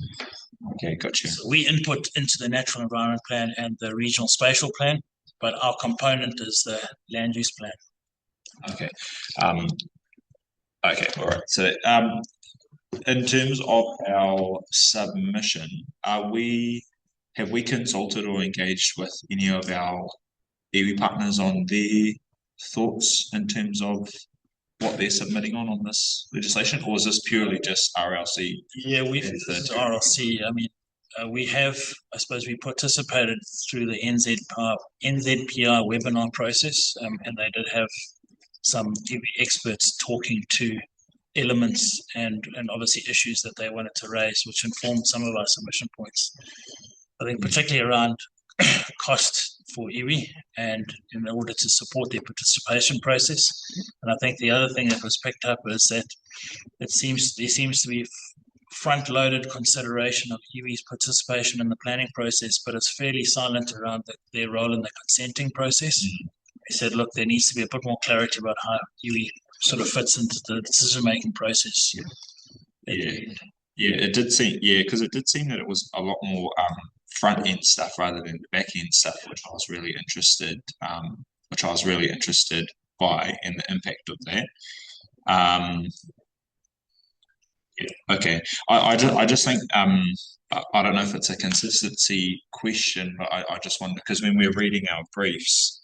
Okay, gotcha. So we input into the natural environment plan and the regional spatial plan, but our component is the land use plan. Okay. Okay, all right. So in terms of our submission, have we consulted or engaged with any of our iwi partners on their thoughts in terms of what they're submitting on this legislation, or is this purely just RLC? Yeah, we've RLC. I mean, we participated through the NZPR webinar process, and they did have some iwi experts talking to elements and obviously issues that they wanted to raise, which informed some of our submission points. I think particularly around cost for iwi and in order to support their participation process. And I think the other thing that was picked up is that there seems to be front-loaded consideration of iwi's participation in the planning process, but it's fairly silent around their role in the consenting process. They said, look, there needs to be a bit more clarity about how iwi sort of fits into the decision-making process. It did seem, because it did seem that it was a lot more front end stuff rather than the back end stuff, which I was really interested by, and the impact of that. Okay, I just think I don't know if it's a consistency question, but I just wonder, because when we're reading our briefs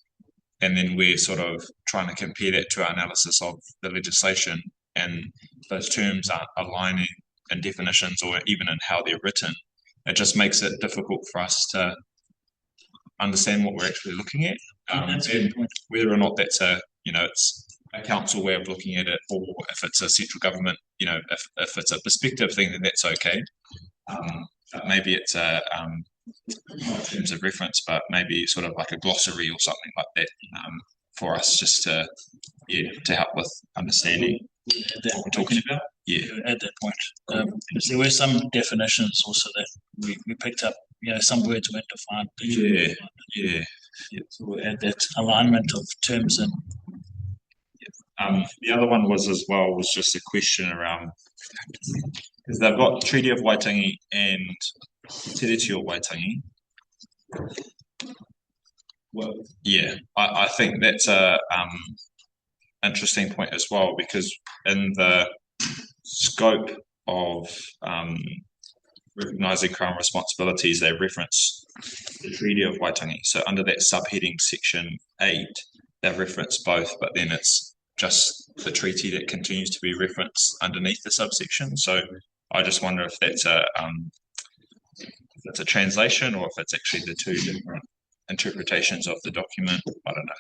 and then we're sort of trying to compare that to our analysis of the legislation, and those terms aren't aligning in definitions or even in how they're written, it just makes it difficult for us to understand what we're actually looking at, and whether or not that's it's a council way of looking at it, or if it's a central government, if it's a perspective thing, then that's okay. maybe it's a terms of reference, but maybe sort of like a glossary or something like that for us, just to help with understanding what we're talking about. Yeah, at that point, because there were some definitions also that we picked up. Some words weren't defined. Yeah. So we'll add that alignment of terms in. The other one was just a question around, because they've got Treaty of Waitangi and Te Reti o Waitangi. Well, yeah, I think that's a interesting point as well, because in the scope of recognising Crown responsibilities, they reference the Treaty of Waitangi. So under that subheading section 8, they've referenced both, but then it's just the treaty that continues to be referenced underneath the subsection. So I just wonder if that's a translation, or if it's actually the two different interpretations of the document. I don't know.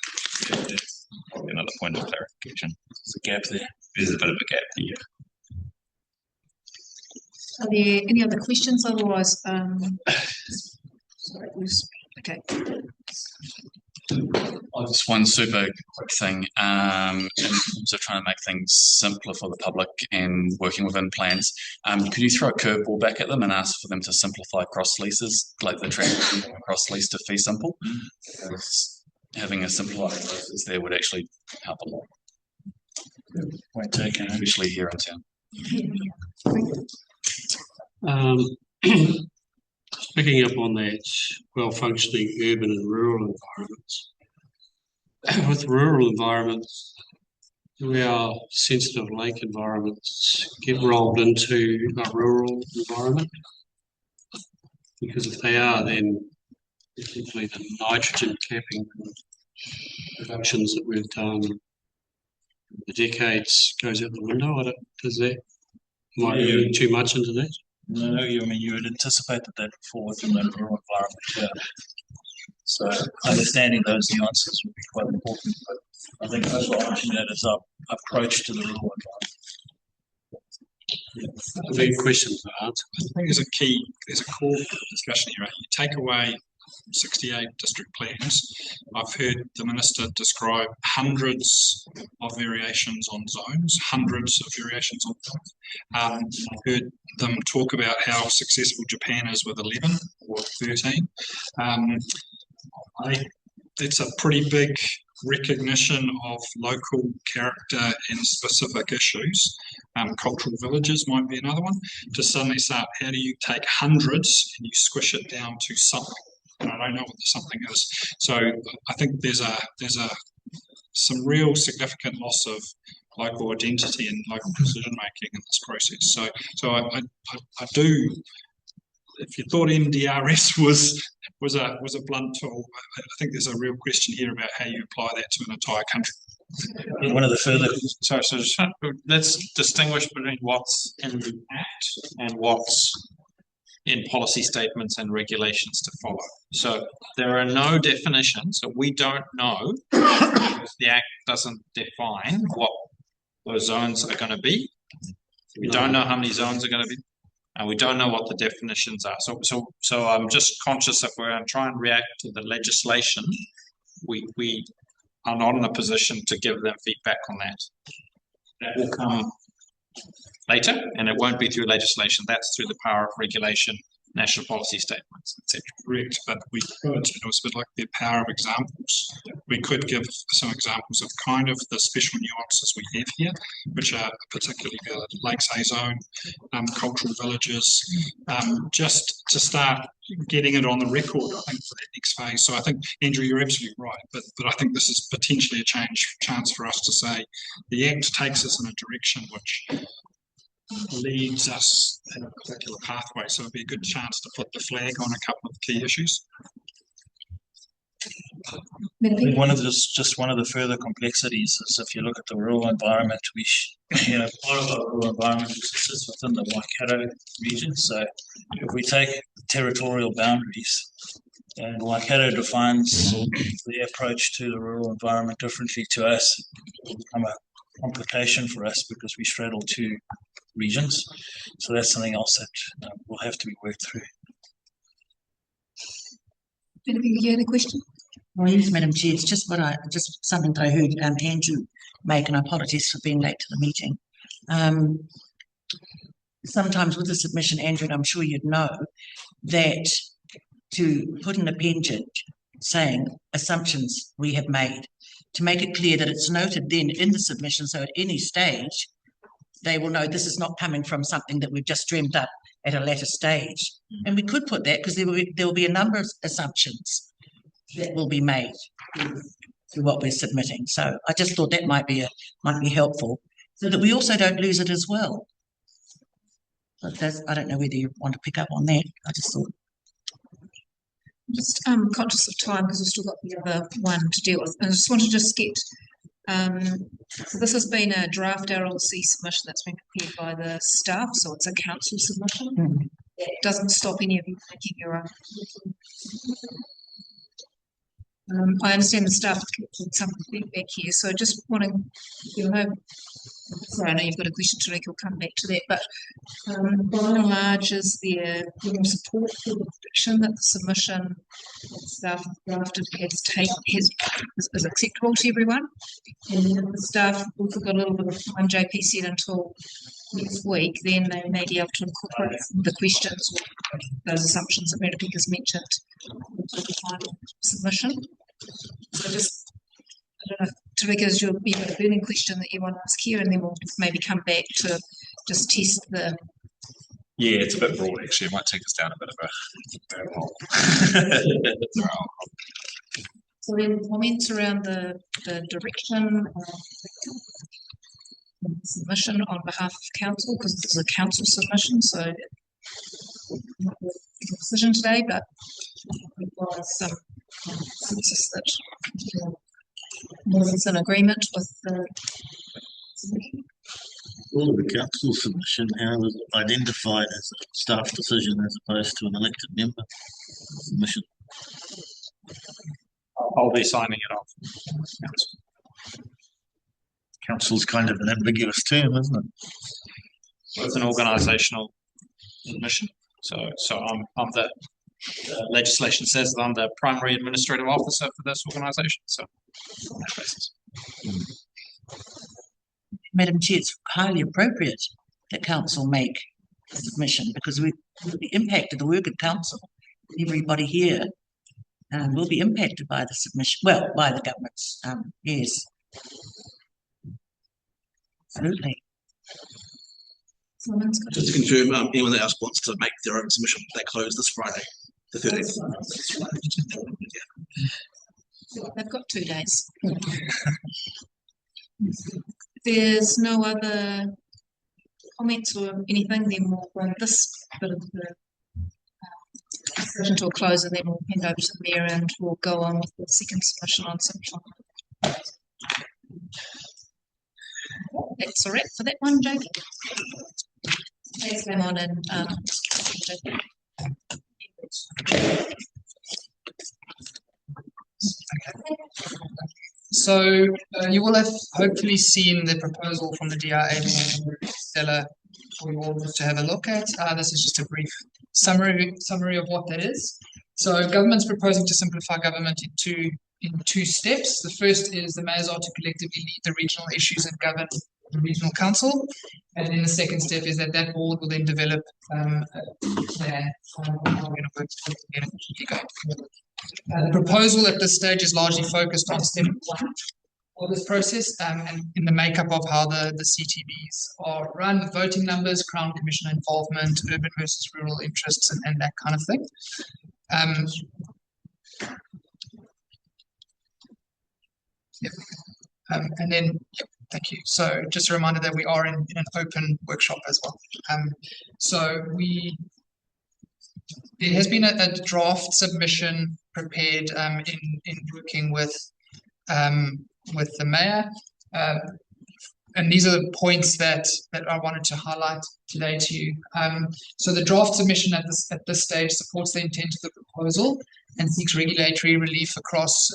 That's probably another point of clarification. There's a gap there. There's a bit of a gap here. Are there any other questions? Otherwise, okay. Just one super quick thing in terms of trying to make things simpler for the public and working within plans. Could you throw a curveball back at them and ask for them to simplify cross leases, like the transition from cross lease to fee simple? Having a simplified process there would actually help a lot. Point taken. Especially here in town. Picking up on that, well-functioning urban and rural environments. With rural environments, do our sensitive lake environments get rolled into a rural environment? Because if they are, then particularly the nitrogen capping reductions that we've done the decades goes out the window. Am I reading too much into that? No, you would anticipate that would fall within the rural environment. Yeah. So understanding those nuances would be quite important. But I think overarching that is our approach to the rural environment. Big questions to answer. I think there's a core discussion here. Right? You take away 68 district plans. I've heard the Minister describe hundreds of variations on zones, I've heard them talk about how successful Japan is with 11 or 13. It's a pretty big recognition of local character and specific issues. Cultural villages might be another one. To suddenly start, how do you take hundreds and you squish it down to something? And I don't know what the something is. So I think there's some real significant loss of local identity and local decision making in this process. So I do. If you thought MDRS was a blunt tool, I think there's a real question here about how you apply that to an entire country. One of the further. So let's distinguish between what's in the Act and what's in policy statements and regulations to follow. So there are no definitions, so we don't know, because the Act doesn't define what those zones are going to be. We don't know how many zones are going to be, and we don't know what the definitions are. So I'm just conscious if we're going to try and react to the legislation, we are not in a position to give them feedback on that. That will come later, and it won't be through legislation. That's through the power of regulation, national policy statements, etc. Correct, but we could, it was a bit like the power of examples. We could give some examples of kind of the special nuances we have here, which are particularly valid. Lakes A zone, cultural villages, just to start getting it on the record, I think, for that next phase. So I think, Andrew, you're absolutely right, but I think this is potentially a chance for us to say the Act takes us in a direction which leads us in a particular pathway. So it'd be a good chance to put the flag on a couple of key issues. One of the further complexities is if you look at the rural environment, part of our rural environment sits within the Waikato region. So if we take territorial boundaries, and Waikato defines the approach to the rural environment differently to us, it will become a complication for us because we straddle two regions. So that's something else that will have to be worked through. You had a question? Well, yes, Madam Chair, it's just something that I heard Andrew make, and I apologise for being late to the meeting. Sometimes with the submission, Andrew, and I'm sure you'd know, that to put an appendage saying assumptions we have made, to make it clear that it's noted then in the submission, so at any stage, they will know this is not coming from something that we've just dreamt up at a later stage. And we could put that because there will be a number of assumptions that will be made through what we're submitting. So I just thought that might be helpful, so that we also don't lose it as well. But I don't know whether you want to pick up on that. I just thought. Just conscious of time because we've still got the other one to deal with. I just wanted to just get. So this has been a draft RLC submission that's been prepared by the staff, so it's a council submission. It doesn't stop any of you making your own. I understand the staff has given some feedback here, so I just want to, sorry, I know you've got a question, Tarek, we'll come back to that, but by and large, is there support for the prediction that the submission that staff drafted is acceptable to everyone? And then the staff also got a little bit of time, JP said, until next week, then they may be able to incorporate the questions or those assumptions that Meredith has mentioned into the final submission. So just, I don't know, Tarek, is your burning question that you want to ask here, and then we'll maybe come back to just test the. Yeah, it's a bit broad actually. It might take us down a bit of a hole. So then comments around the direction of the submission on behalf of council, because this is a council submission, so not a decision today, but there was some consensus that was in agreement with the submission. All of the council submission, how is it identified as a staff decision as opposed to an elected member submission? I'll be signing it off. Council's kind of an ambiguous term, isn't it? It's an organisational submission. So I'm the legislation says that I'm the primary administrative officer for this organisation. So on that basis. Madam Chair, it's highly appropriate that council make a submission because we will be impacted, the work of council, everybody here will be impacted by the submission, well, by the government's, yes. Absolutely. Just to confirm, anyone else wants to make their own submission, they close this Friday, the 30th. They've got 2 days. There's no other comments or anything, then we'll bring this bit of the decision to a close, and then we'll hand over to the Mayor and we'll go on with the second submission on simplifying. That's all right for that one, Jake. Thanks, Ramon and So you will have hopefully seen the proposal from the DRA Stella for you all to have a look at. This is just a brief summary of what that is. So government's proposing to simplify government in two steps. The first is the mayors are to collectively lead the regional issues and govern the regional council. And then the second step is that board will then develop a plan on how we're going to work together going forward. The proposal at this stage is largely focused on step 1 of this process and in the makeup of how the CTBs are run, with voting numbers, Crown Commissioner involvement, urban versus rural interests, and that kind of thing. And then, thank you. So just a reminder that we are in an open workshop as well. There has been a draft submission prepared in working with the mayor, and these are the points that I wanted to highlight today to you. So the draft submission at this stage supports the intent of the proposal and seeks regulatory relief across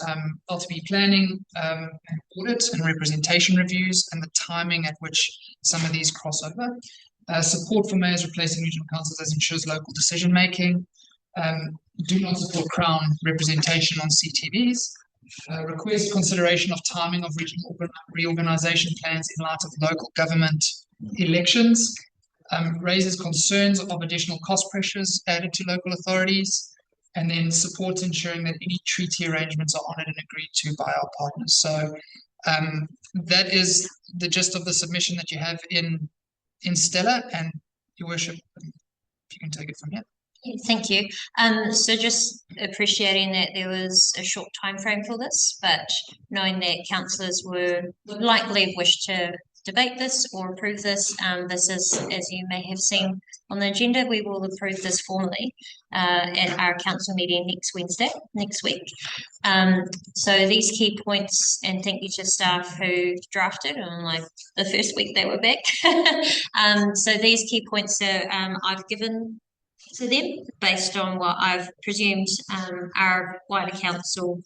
LTP planning, audit and representation reviews, and the timing at which some of these cross over. Support for mayors replacing regional councils as ensures local decision making. do not support Crown representation on CTVs, request consideration of timing of regional reorganisation plans in light of local government elections, raises concerns of additional cost pressures added to local authorities, and then supports ensuring that any treaty arrangements are honoured and agreed to by our partners. So that is the gist of the submission that you have in Stella, and Your Worship, if you can take it from here. Thank you. So just appreciating that there was a short time frame for this, but knowing that councillors would likely wish to debate this or approve this, this is, as you may have seen on the agenda, we will approve this formally at our council meeting next week. So these key points, and thank you to staff who drafted, and like the first week they were back. So these key points are I've given to them based on what I've presumed our wider council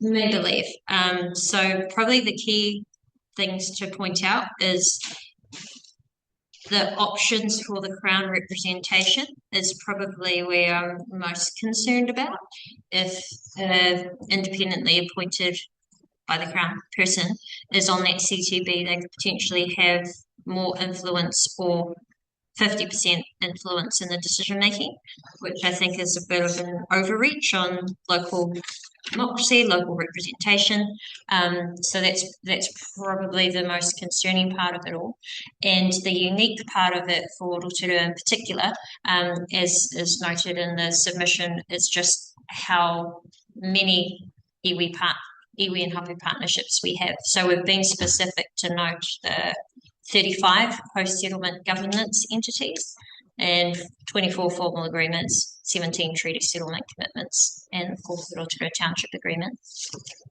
may believe. So probably the key things to point out is the options for the Crown representation is probably where I'm most concerned about. If independently appointed by the Crown person is on that CTB, they could potentially have more influence or 50% influence in the decision making, which I think is a bit of an overreach on local democracy, local representation. So that's probably the most concerning part of it all. And the unique part of it for Rotorua in particular, as is noted in the submission, is just how many iwi and hapu partnerships we have. So we've been specific to note the 35 post-settlement governance entities and 24 formal agreements, 17 treaty settlement commitments, and of course the Rotorua Township Agreement.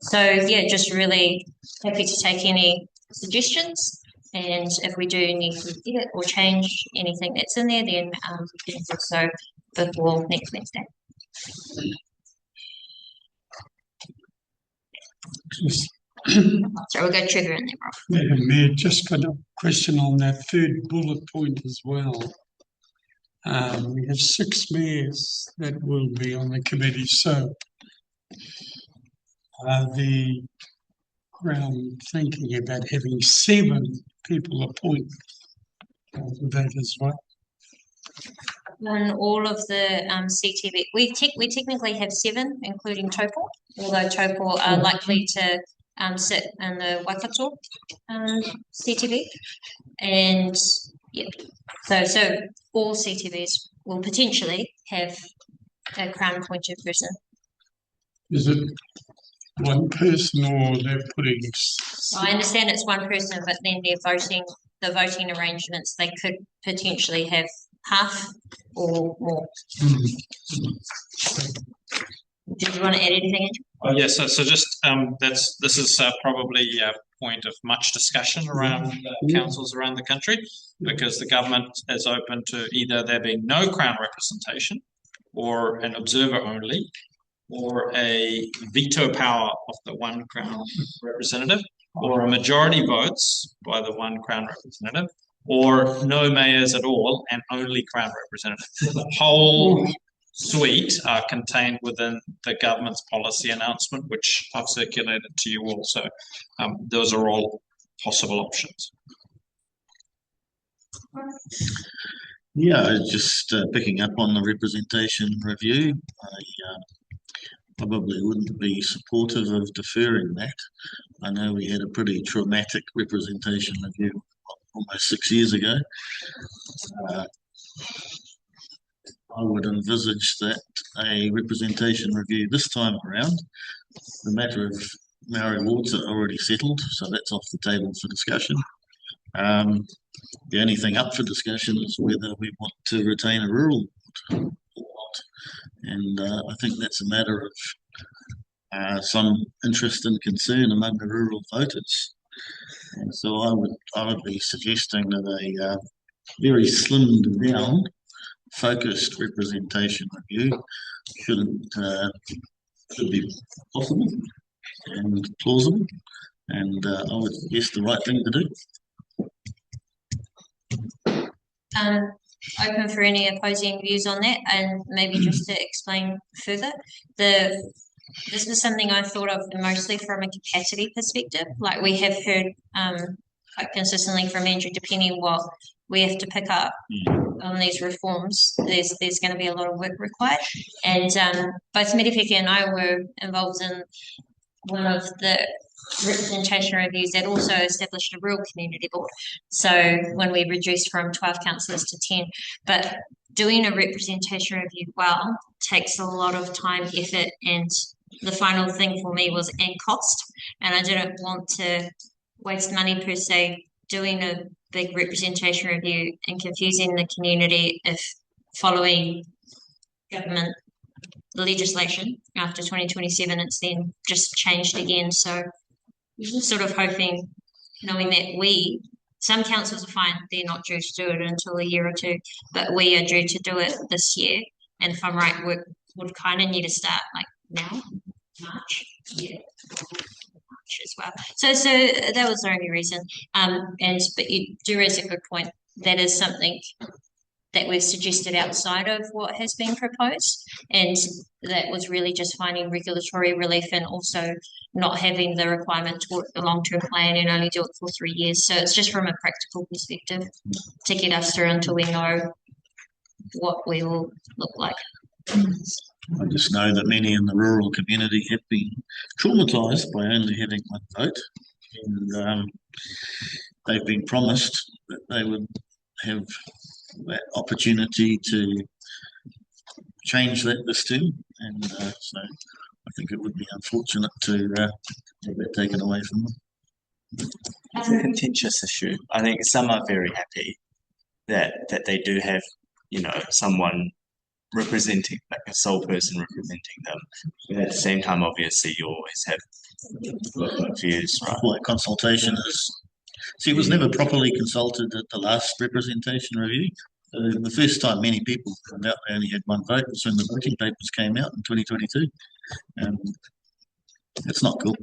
So yeah, just really happy to take any suggestions, and if we do need to edit or change anything that's in there, then we can do so before next Wednesday. So we'll go Trevor in there, Rob. Madam Mayor, just got a question on that third bullet point as well. We have 6 mayors that will be on the committee, so the Crown thinking about having 7 people appointed that as well. On all of the CTV, we technically have 7, including Taupo, although Taupo are likely to sit in the Waikato CTV, and yeah, so all CTVs will potentially have a Crown appointed person. Is it one person, or they're putting? I understand it's one person, but then the voting arrangements, they could potentially have half or more. Did you want to add anything, Andrew? Oh, yes. So just this is probably a point of much discussion around councils around the country, because the government is open to either there being no Crown representation, or an observer only, or a veto power of the one Crown representative, or a majority votes by the one Crown representative, or no mayors at all and only Crown representatives. The whole suite are contained within the government's policy announcement, which I've circulated to you all. So those are all possible options. Yeah, just picking up on the representation review, I probably wouldn't be supportive of deferring that. I know we had a pretty traumatic representation review almost 6 years ago. I would envisage that a representation review this time around. The matter of Maori wards are already settled, so that's off the table for discussion. The only thing up for discussion is whether we want to retain a rural ward or not. And I think that's a matter of some interest and concern among the rural voters. And so I would be suggesting that a very slimmed down, focused representation review should be possible and plausible, and I would guess the right thing to do. open for any opposing views on that, and maybe just to explain further. This was something I thought of mostly from a capacity perspective. Like we have heard quite consistently from Andrew, depending what we have to pick up on these reforms, there's going to be a lot of work required. And both Meripeke and I were involved in one of the representation reviews that also established a rural community board. So when we reduced from 12 councillors to 10, but doing a representation review well takes a lot of time, effort, and the final thing for me was and cost. And I didn't want to waste money per se doing a big representation review and confusing the community if following government legislation after 2027 it's then just changed again. So sort of hoping, knowing that some councils are fine, they're not due to do it until a year or two, but we are due to do it this year. And if I'm right, work would kind of need to start like now, March, yeah, March as well. So that was the only reason. But you do raise a good point. That is something that we've suggested outside of what has been proposed, and that was really just finding regulatory relief and also not having the requirement to work the long-term plan and only do it for 3 years. So it's just from a practical perspective to get us through until we know what we will look like. I just know that many in the rural community have been traumatised by only having one vote, and they've been promised that they would have that opportunity to change that this term, and so I think it would be unfortunate to have that taken away from them. It's a contentious issue. I think some are very happy that they do have, someone representing, like a sole person representing them. But at the same time, obviously, you always have views, right? Well, that consultation is. See, it was never properly consulted at the last representation review. The first time many people found out they only had one vote was when the voting papers came out in 2022. It's not cool.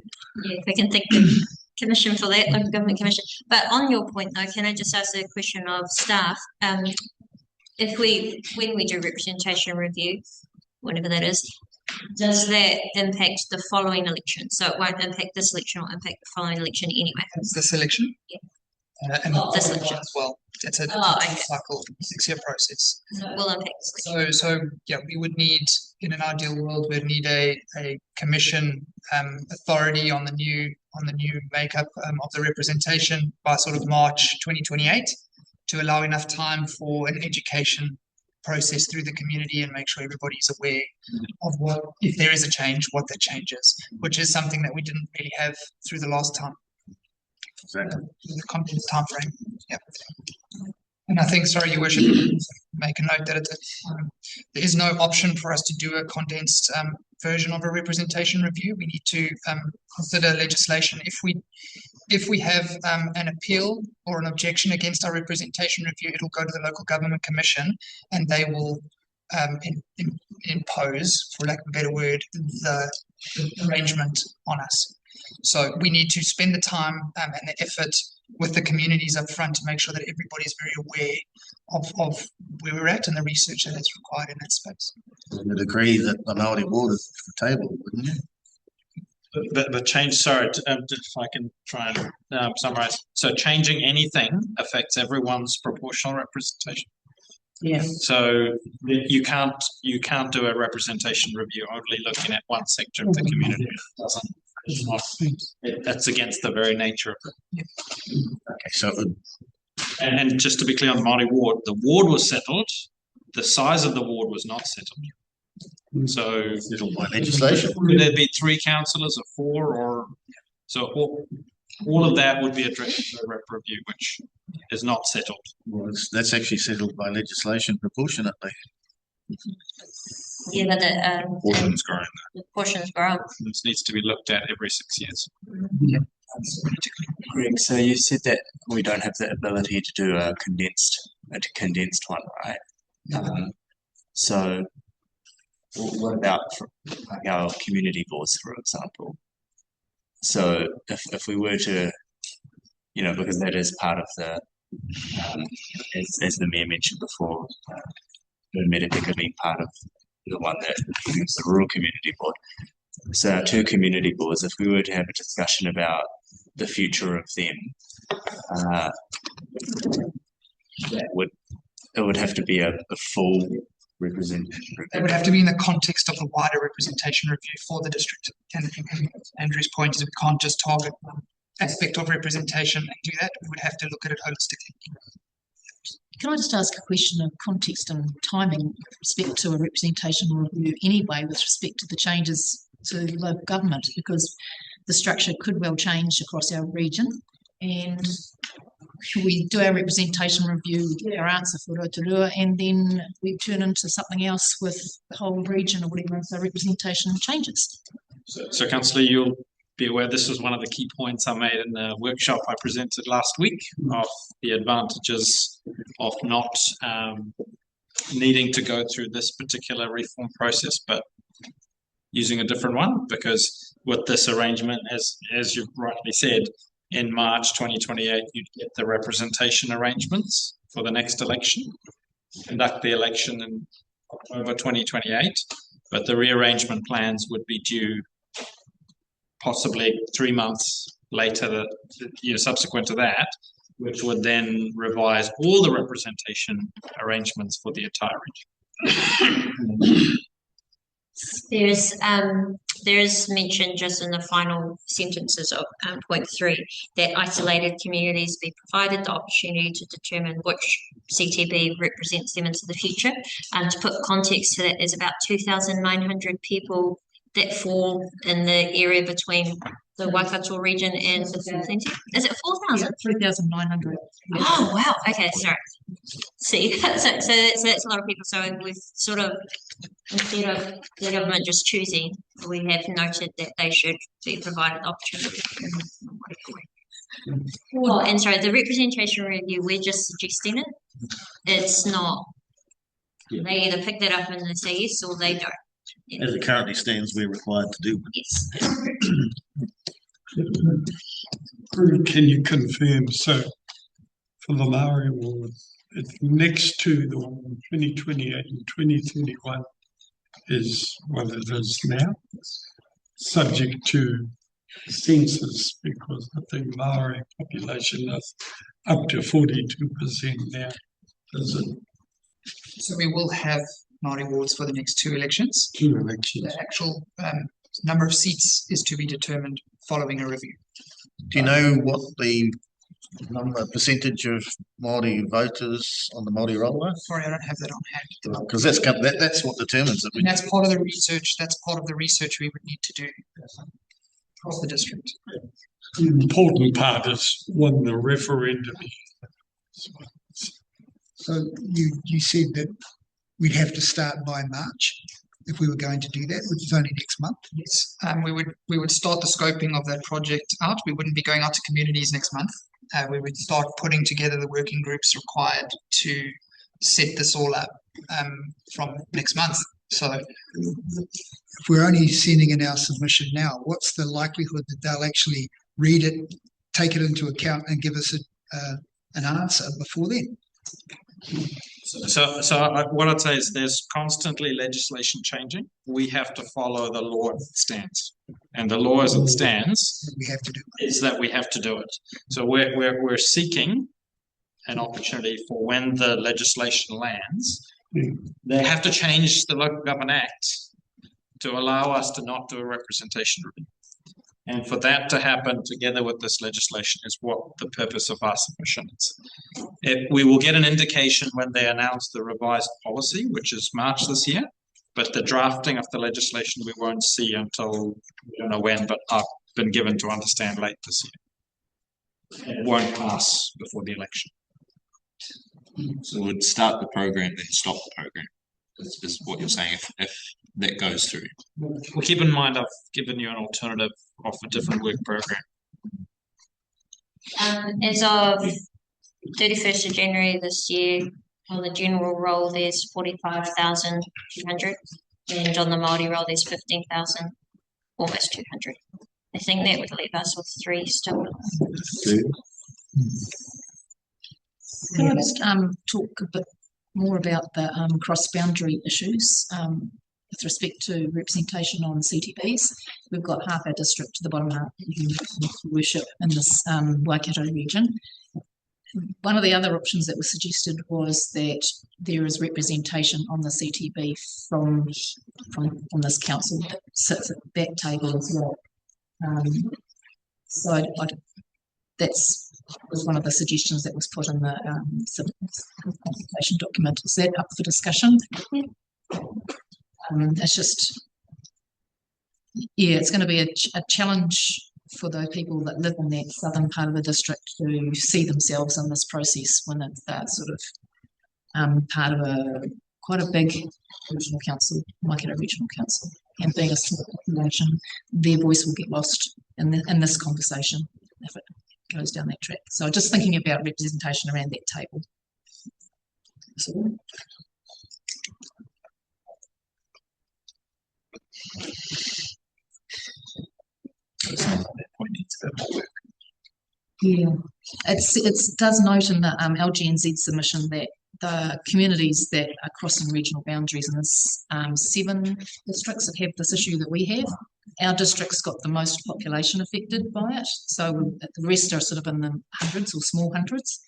Yeah, we can thank the Commission for that, Local Government Commission. But on your point, though, can I just ask a question of staff? When we do representation review, whatever that is, does that impact the following election? So it won't impact this election or impact the following election anyway? It's this election? Yeah. And this the election as well. It's a okay. cycle, 6-year process. So it will impact this election. So yeah, we would need, in an ideal world, we'd need a commission authority on the new makeup of the representation by sort of March 2028 to allow enough time for an education process through the community and make sure everybody's aware of what, if there is a change, what that change is, which is something that we didn't really have through the last time. Exactly. The content time frame. Yeah. And I think, sorry, Your Worship, make a note that there is no option for us to do a condensed version of a representation review. We need to consider legislation. If we have an appeal or an objection against our representation review, it'll go to the Local Government Commission, and they will impose, for lack of a better word, the arrangement on us. So we need to spend the time and the effort with the communities up front to make sure that everybody is very aware of where we're at and the research that is required in that space. You would agree that the Māori board is the table, wouldn't you? But change, sorry, if I can try and summarise. So changing anything affects everyone's proportional representation. Yeah. So you can't do a representation review only looking at one sector of the community. It doesn't. That's against the very nature of it. Okay, so and just to be clear on the Māori ward, the ward was settled. The size of the ward was not settled. So settled by legislation. Could there be 3 councillors or 4, or so? All of that would be addressed in the rep review, which is not settled. Well, that's actually settled by legislation proportionately. Yeah, but the portion's growing. The portion's growing. This needs to be looked at every 6 years. Yeah. Greg, so you said that we don't have the ability to do a condensed one, right? So what about like our community boards, for example? So if we were to, because that is part of the as the Mayor mentioned before, the Medipika being part of the one that is the Rural Community Board. So our two community boards, if we were to have a discussion about the future of them, it would have to be a full representation. It would have to be in the context of the wider representation review for the district. And Andrew's point is we can't just target one aspect of representation and do that. We would have to look at it holistically. Can I just ask a question of context and timing with respect to a representation review anyway, with respect to the changes to local government, because the structure could well change across our region, and we do our representation review, we get our answer for Rotorua, and then we turn into something else with the whole region or whatever, and so representation changes. So Councillor, you'll be aware this was one of the key points I made in the workshop I presented last week of the advantages of not needing to go through this particular reform process, but using a different one, because with this arrangement, as you've rightly said, in March 2028, you'd get the representation arrangements for the next election, conduct the election in October 2028, but the rearrangement plans would be due possibly 3 months later, the year subsequent to that, which would then revise all the representation arrangements for the entire region. There's mention just in the final sentences of point 3 that isolated communities be provided the opportunity to determine which CTB represents them into the future. To put context to that, there's about 2,900 people that fall in the area between the Waikato region and the Plenty. Is it 4,000? Yeah, 3,900. Oh, wow. Okay, sorry. See, so that's a lot of people. So we've sort of, instead of the government just choosing, we have noted that they should be provided opportunity. Oh, and sorry, the representation review, we're just suggesting it. It's not, they either pick that up and they say yes or they don't. As it currently stands, we're required to do. Yes. Can you confirm, so for the Maori Award, it's next to the one in 2028 and 2031 is what it is now, subject to census, because I think Maori population is up to 42% now, is it? So we will have Māori wards for the next 2 elections. 2 elections. The actual number of seats is to be determined following a review. Do you know what the percentage of Māori voters on the Māori roll are? Sorry, I don't have that on hand. Because that's what determines it. And that's part of the research. That's part of the research we would need to do across the district. The important part is when the referendum. So you said that we'd have to start by March if we were going to do that, which is only next month. Yes, we would start the scoping of that project out. We wouldn't be going out to communities next month. We would start putting together the working groups required to set this all up from next month. So if we're only sending in our submission now, what's the likelihood that they'll actually read it, take it into account and give us an answer before then? So what I'd say is there's constantly legislation changing. We have to follow the law as it stands, and the law as it stands we have to do is that we have to do it. So we're seeking an opportunity for when the legislation lands. They have to change the Local Government Act to allow us to not do a representation review. And for that to happen together with this legislation is what the purpose of our submission is. We will get an indication when they announce the revised policy, which is March this year, but the drafting of the legislation we won't see until, we don't know when, but I've been given to understand late this year. It won't pass before the election. So we'd start the program, then stop the program, is what you're saying, if that goes through. Well, keep in mind, I've given you an alternative of a different work program. As of 31st of January this year, on the general roll, there's 45,200, and on the Māori roll, there's 15,000, almost 200. I think that would leave us with 3 still. Can I just talk a bit more about the cross-boundary issues with respect to representation on CTBs? We've got half our district to the bottom half worship in this Waikato region. One of the other options that was suggested was that there is representation on the CTB from this council that sits at that table as well. So that's was one of the suggestions that was put in the consultation document. Is that up for discussion? It's just, yeah, it's going to be a challenge for the people that live in that southern part of the district to see themselves in this process when they're sort of part of quite a big regional council, Waikato Regional Council, and being a small population, their voice will get lost in this conversation if it goes down that track. So just thinking about representation around that table. So, yeah, it does note in the LGNZ submission that the communities that are crossing regional boundaries, and there's 7 districts that have this issue that we have. Our district's got the most population affected by it, so the rest are sort of in the hundreds or small hundreds.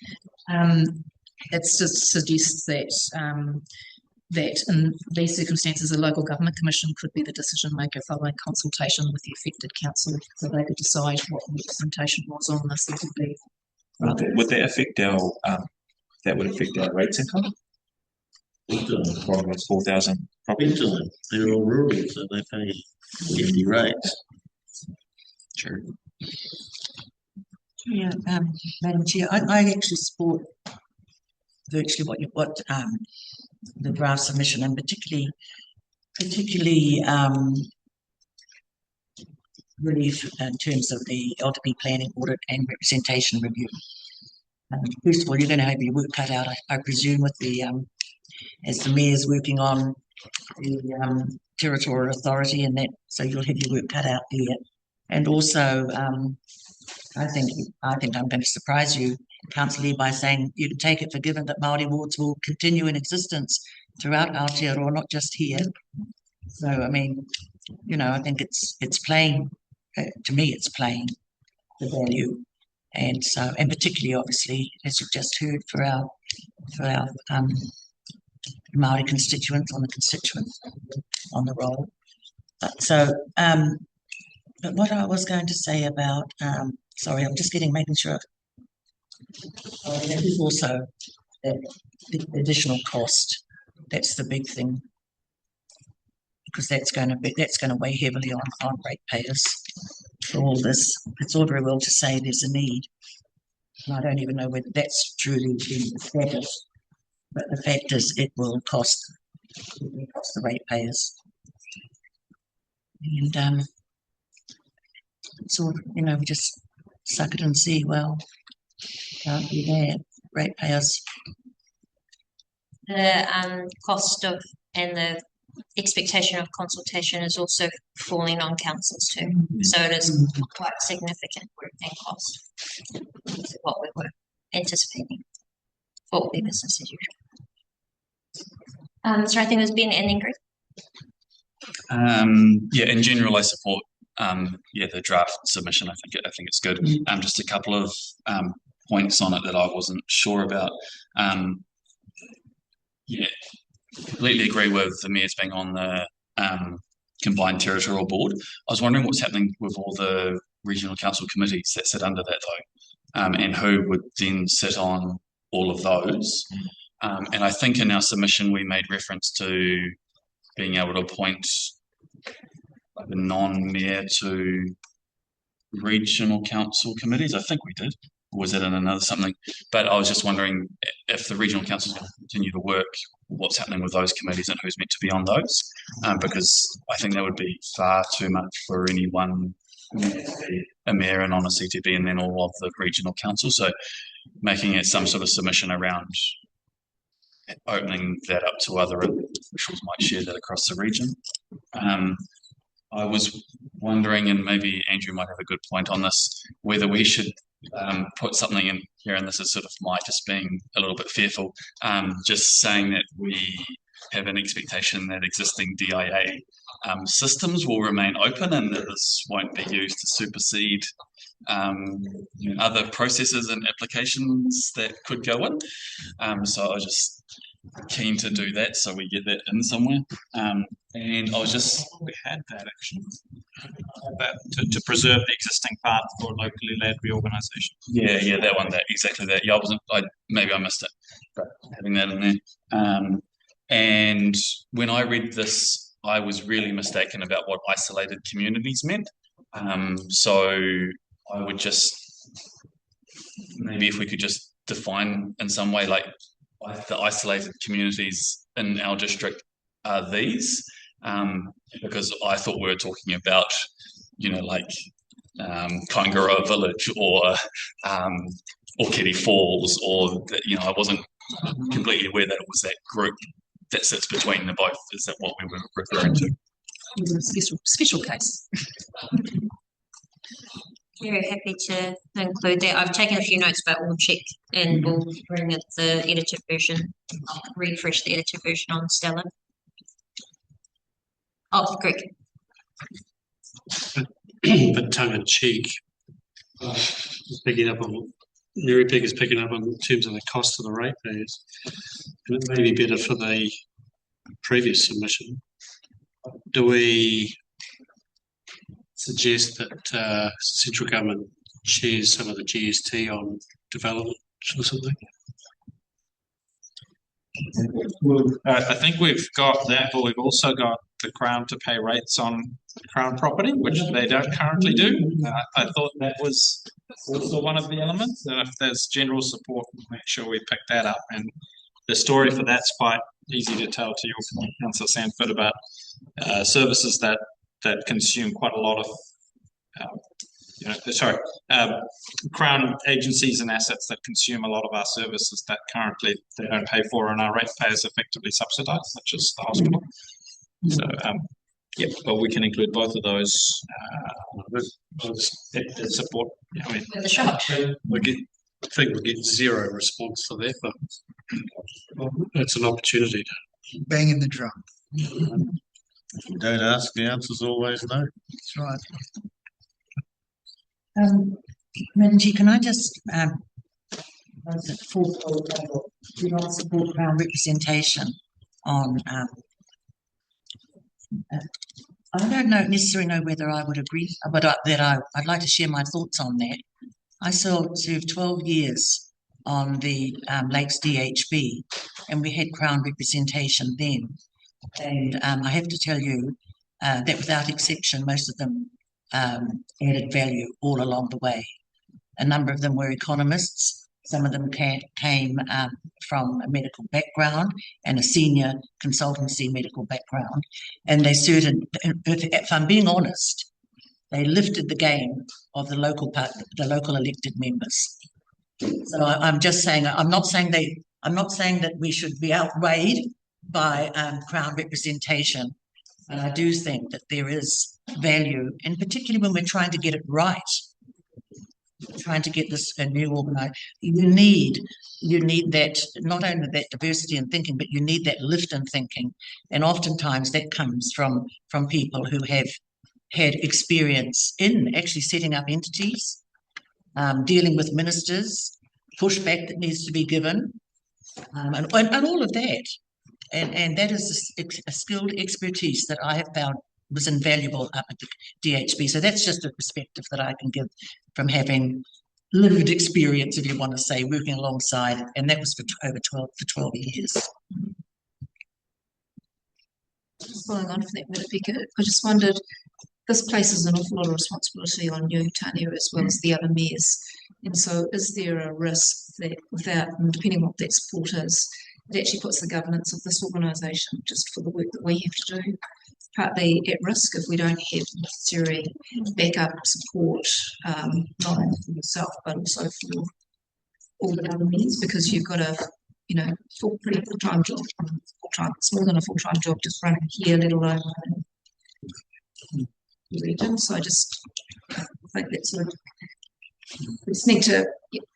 It just suggests that in these circumstances, a local government commission could be the decision maker following consultation with the affected council, so they could decide what representation was on this. Would that affect our rates income? From 4,000 properties. They're all rural, so they pay hefty rates. Sure. Yeah, Madam Chair, I actually support virtually what the draft submission, and particularly relief in terms of the LDP planning audit and representation review. First of all, you're going to have your work cut out, I presume, with the as the mayor's working on the territorial authority and that, so you'll have your work cut out there. And also, I think I'm going to surprise you, Councillor, by saying you can take it for given that Māori wards will continue in existence throughout Aotearoa, not just here. So, I mean, you know, I think it's plain, to me it's plain, the value. And so, and particularly obviously, as you've just heard, for our Māori constituents on the roll. But what I was going to say about, sorry, I'm just making sure. That is also the additional cost. That's the big thing, because that's going to weigh heavily on ratepayers for all this. It's all very well to say there's a need, and I don't even know whether that's truly been established. But the fact is, it will cost the ratepayers, and so you know, we just suck it and see. Well, can't be that. Ratepayers. The cost of and the expectation of consultation is also falling on councils too. So it is quite significant and cost. That's what we were anticipating. What will be business as usual. So I think it was Ben and then Greg. Yeah, in general, I support the draft submission. I think it's good. Just a couple of points on it that I wasn't sure about. Completely agree with the mayor's being on the combined territorial board. I was wondering what's happening with all the regional council committees that sit under that though, and who would then sit on all of those. And I think in our submission we made reference to being able to appoint like a non-mayor to regional council committees. I think we did. Or was that in another something? But I was just wondering if the regional council is going to continue to work, what's happening with those committees and who's meant to be on those, because I think that would be far too much for anyone, a mayor and on a CTB and then all of the regional council. So making it some sort of submission around opening that up to other officials might share that across the region. I was wondering, and maybe Andrew might have a good point on this, whether we should put something in here, and this is sort of my just being a little bit fearful, just saying that we have an expectation that existing DIA systems will remain open and that this won't be used to supersede other processes and applications that could go in. So I was just keen to do that, so we get that in somewhere. And I was just We had that actually. That to preserve the existing path for locally led reorganisation. yeah, that one, exactly that. Yeah, maybe I missed it, but having that in there. And when I read this, I was really mistaken about what isolated communities meant. So I would just, maybe if we could just define in some way, like the isolated communities in our district are these, because I thought we were talking about, like Kaingaroa Village or Kitty Falls, or I wasn't completely aware that it was that group that sits between the both. Is that what we were referring to? Special case. Very happy to include that. I've taken a few notes, but we'll check and we'll bring it the edited version. I'll refresh the edited version on Stella. Oh, great. But tongue in cheek, picking up on Mary Peg is picking up on in terms of the cost of the ratepayers, and it may be better for the previous submission. Do we suggest that central government shares some of the GST on development or something? I think we've got that, but we've also got the Crown to pay rates on Crown property, which they don't currently do. I thought that was also one of the elements, and if there's general support, we'll make sure we pick that up. And the story for that's quite easy to tell to your point, Councillor Sanford, about services that consume quite a lot of Crown agencies and assets that consume a lot of our services that currently they don't pay for, and our ratepayers effectively subsidise, such as the hospital. So, but we can include both of those that support. The shop. I think we'll get zero response for that, but it's an opportunity to bang in the drum. If you don't ask, the answer's always no. That's right. Madam Chair, can I just do not support Crown representation on I don't necessarily know whether I would agree, but I'd like to share my thoughts on that. I served 12 years on the Lakes DHB, and we had Crown representation then. And I have to tell you that without exception, most of them added value all along the way. A number of them were economists. Some of them came from a medical background and a senior consultancy medical background. And they if I'm being honest, they lifted the game of the local elected members. So I'm just saying, I'm not saying that we should be outweighed by Crown representation, but I do think that there is value, and particularly when we're trying to get it right, trying to get this a new organisation, you need that, not only that diversity in thinking, but you need that lift in thinking, and oftentimes that comes from people who have had experience in actually setting up entities, dealing with ministers, pushback that needs to be given, and all of that. And that is a skilled expertise that I have found was invaluable up at the DHB. So that's just a perspective that I can give from having lived experience, if you want to say, working alongside, and that was for over 12 years. Just following on from that, Rebecca, I just wondered, this places an awful lot of responsibility on you, Tanya, as well as the other mayors. And so is there a risk that without, depending on what that support is, it actually puts the governance of this organisation, just for the work that we have to do, partly at risk if we don't have necessary backup support, not only for yourself, but also for all the other mayors, because you've got a, pretty full-time job, it's more than a full-time job just running here, let alone the region. So I just think that sort of We just need to,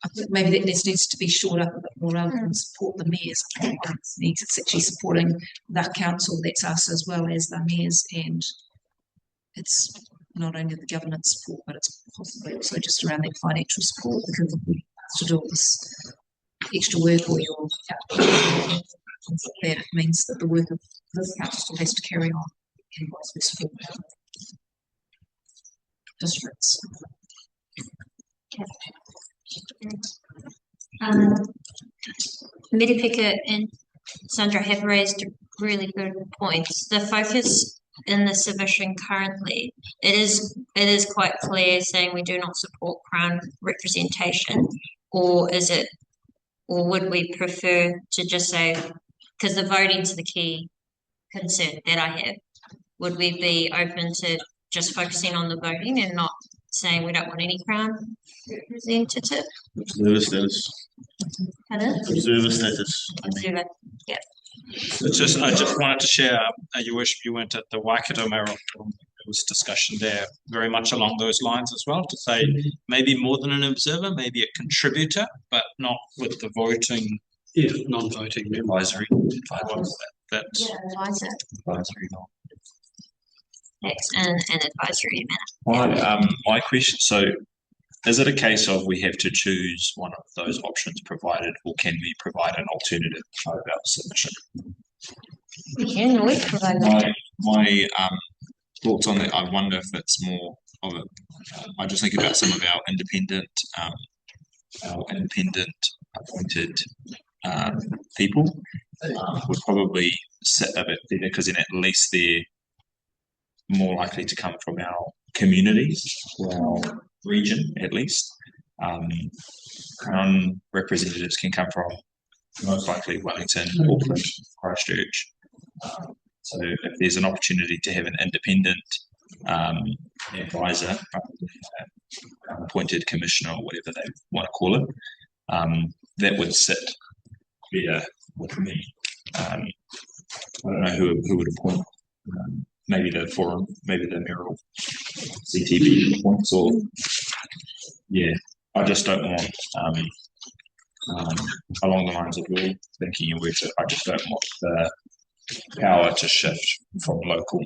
I think maybe that this needs to be shored up a bit more rather than support the mayors. I think it's actually supporting the council, that's us, as well as the mayors, and it's not only the governance support, but it's possibly also just around that financial support, because if we have to do all this extra work or your things like that, it means that the work of this council still has to carry on and vice versa for districts. Medipika and Sandra have raised really good points. The focus in the submission currently, it is quite clear saying we do not support Crown representation, or would we prefer to just say, because the voting's the key concern that I have, would we be open to just focusing on the voting and not saying we don't want any Crown representative? Observer status. Pardon? Observer status. Observer, yeah. I just wanted to share, your worship, you went at the Waikato Mayoral Forum. There was discussion there very much along those lines as well, to say maybe more than an observer, maybe a contributor, but not with the voting. Yeah, non-voting advisory. That's advisor. Advisory, no. Next, an advisory manner. My question, so is it a case of we have to choose one of those options provided, or can we provide an alternative of our submission? We can always provide my thoughts on that, I wonder if it's more of a, I just think about some of our independent appointed people would probably sit a bit better, because then at least they're more likely to come from our communities or our region, at least. Crown representatives can come from most likely Wellington, Auckland, Christchurch. So if there's an opportunity to have an independent advisor, appointed commissioner, or whatever they want to call it, that would sit better with me. I don't know who would appoint. Maybe the forum, maybe the mayoral CTB appoints, or yeah, I just don't want along the lines of your thinking, your worship. I just don't want the power to shift from local,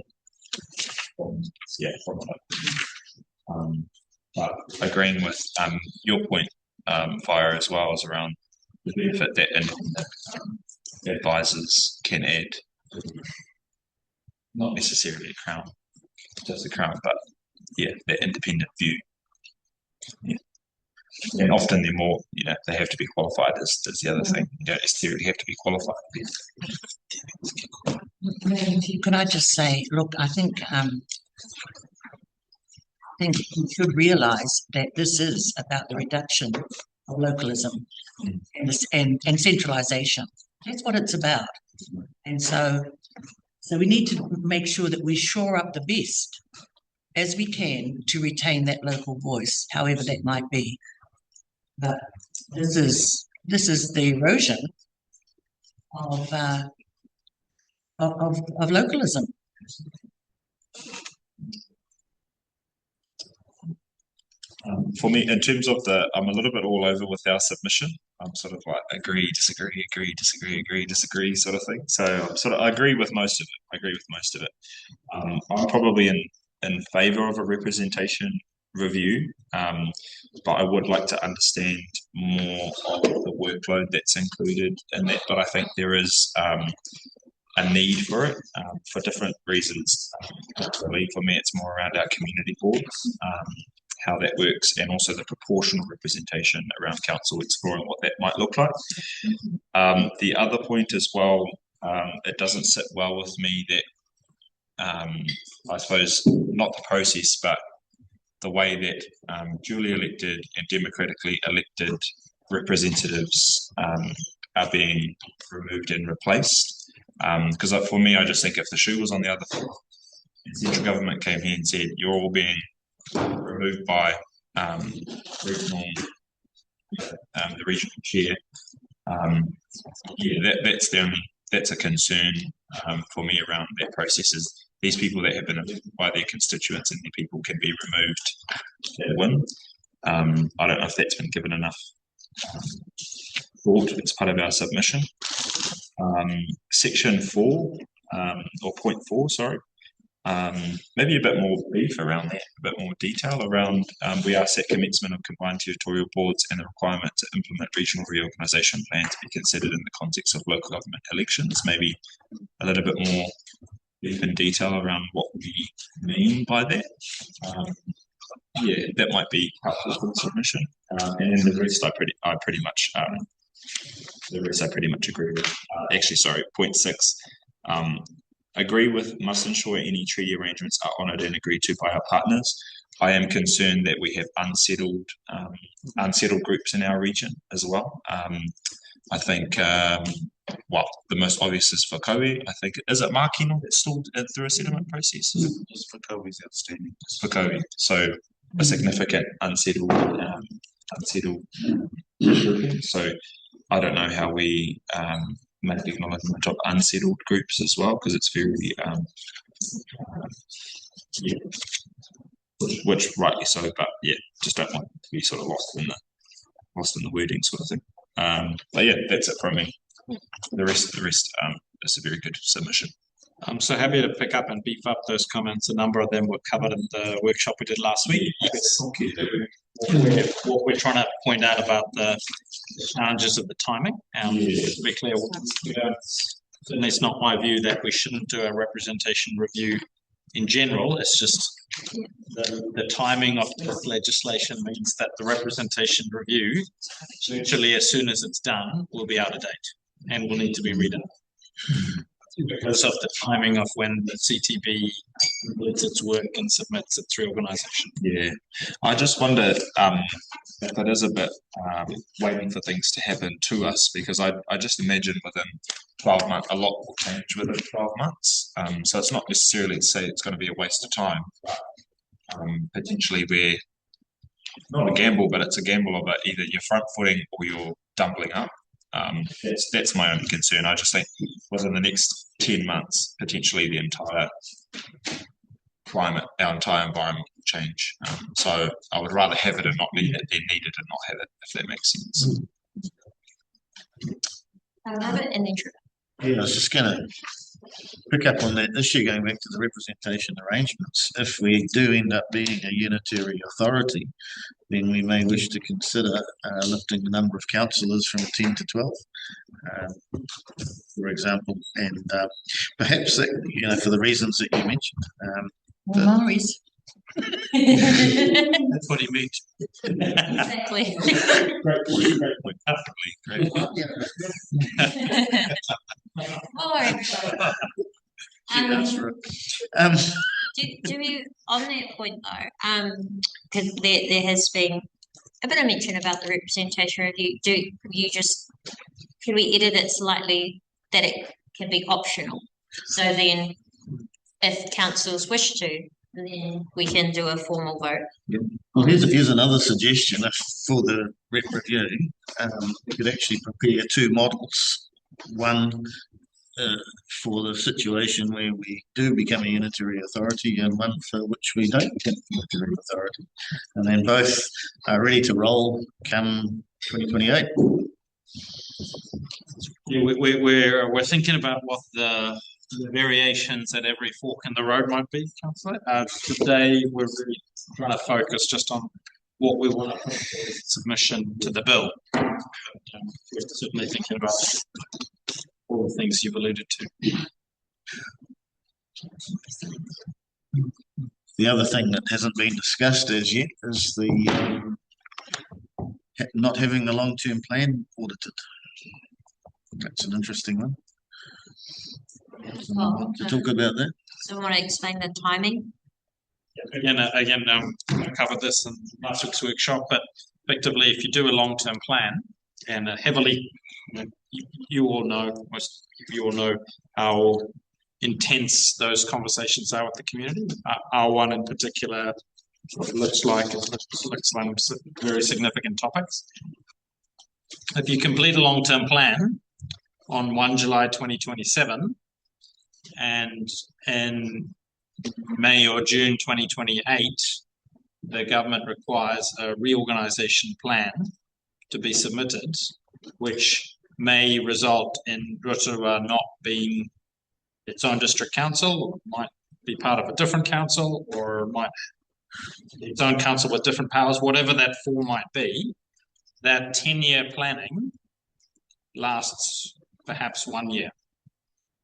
from local. But agreeing with your point, Fire, as well, as around the benefit that independent advisors can add. Not necessarily a Crown, just a Crown, but yeah, that independent view. Yeah. And often they're more, they have to be qualified as the other thing. You don't necessarily have to be qualified. Can I just say, look, I think you should realise that this is about the reduction of localism and centralisation. That's what it's about. And so we need to make sure that we shore up the best as we can to retain that local voice, however that might be. But this is the erosion of localism. For me, in terms of I'm a little bit all over with our submission. I'm sort of like agree, disagree, disagree sort of thing. So I agree with most of it. I'm probably in favour of a representation review, but I would like to understand more of the workload that's included in that. But I think there is a need for it for different reasons. Really, for me, it's more around our community boards. How that works, and also the proportional representation around council, exploring what that might look like. The other point as well, it doesn't sit well with me that I suppose not the process, but the way that duly elected and democratically elected representatives are being removed and replaced. Because for me, I just think if the shoe was on the other foot, and central government came here and said, you're all being removed by regional, the regional chair. That's a concern for me around that process. Is these people that have been elected by their constituents and their people can be removed that win. I don't know if that's been given enough thought as part of our submission. Section 4, or point 4, sorry. Maybe a bit more brief around that, a bit more detail around we ask that commencement of combined territorial boards and the requirement to implement regional reorganisation plans be considered in the context of local government elections. Maybe a little bit more deep in detail around what we mean by that. Yeah, that might be helpful for the submission. And then the rest I pretty much agree with. Actually, sorry, point 6. Agree with, must ensure any treaty arrangements are honoured and agreed to by our partners. I am concerned that we have unsettled groups in our region as well. I think, well, the most obvious is Whakaue. I think, is it Mākino that's still through a settlement process? Just Whakaue's outstanding. Whakaue. So a significant unsettled grouping. So I don't know how we make acknowledgement of unsettled groups as well, because it's very, yeah, which rightly so, but yeah, just don't want to be sort of lost in the wording sort of thing. But yeah, that's it from me. The rest is a very good submission. I'm so happy to pick up and beef up those comments. A number of them were covered in the workshop we did last week. What we're trying to point out about the challenges of the timing. To be clear, and it's not my view that we shouldn't do a representation review in general. It's just the timing of this legislation means that the representation review, virtually as soon as it's done, will be out of date and will need to be redone. Because of the timing of when the CTB completes its work and submits its reorganisation. Yeah, I just wonder if it is a bit waiting for things to happen to us, because I just imagine within 12 months, a lot will change within 12 months. So it's not necessarily to say it's going to be a waste of time, but potentially we're not a gamble, but it's a gamble of either you're front footing or you're doubling up. That's my only concern. I just think within the next 10 months, potentially the entire climate, our entire environment will change. So I would rather have it and not need it than need it and not have it, if that makes sense. And then Yeah, I was just going to pick up on that issue, going back to the representation arrangements. If we do end up being a unitary authority, then we may wish to consider lifting the number of councillors from 10 to 12, for example, and perhaps that, for the reasons that you mentioned. Maoris. That's what he meant. Exactly. Great point. Great point. All right. Do we, on that point though, because there has been a bit of mention about the representation review, can we edit it slightly that it can be optional? So then if councils wish to, then we can do a formal vote. Yep. Well, here's another suggestion. If for the rep review, we could actually prepare 2 models. One for the situation where we do become a unitary authority, and one for which we don't become a unitary authority. And then both are ready to roll come 2028. Yeah, we're thinking about what the variations at every fork in the road might be, Councillor. Today we're really trying to focus just on what we want to put as submission to the bill. We're certainly thinking about all the things you've alluded to. The other thing that hasn't been discussed as yet is the not having the long-term plan audited. That's an interesting one. To talk about that. So we want to explain the timing? Again, I covered this in last week's workshop, but effectively, if you do a long-term plan and heavily, you all know how intense those conversations are with the community. Our one in particular looks like some very significant topics. If you complete a long-term plan on 1 July 2027, and in May or June 2028, the government requires a reorganisation plan to be submitted, which may result in Rotorua not being its own district council, or might be part of a different council, or might be its own council with different powers, whatever that form might be. That 10-year planning lasts perhaps 1 year.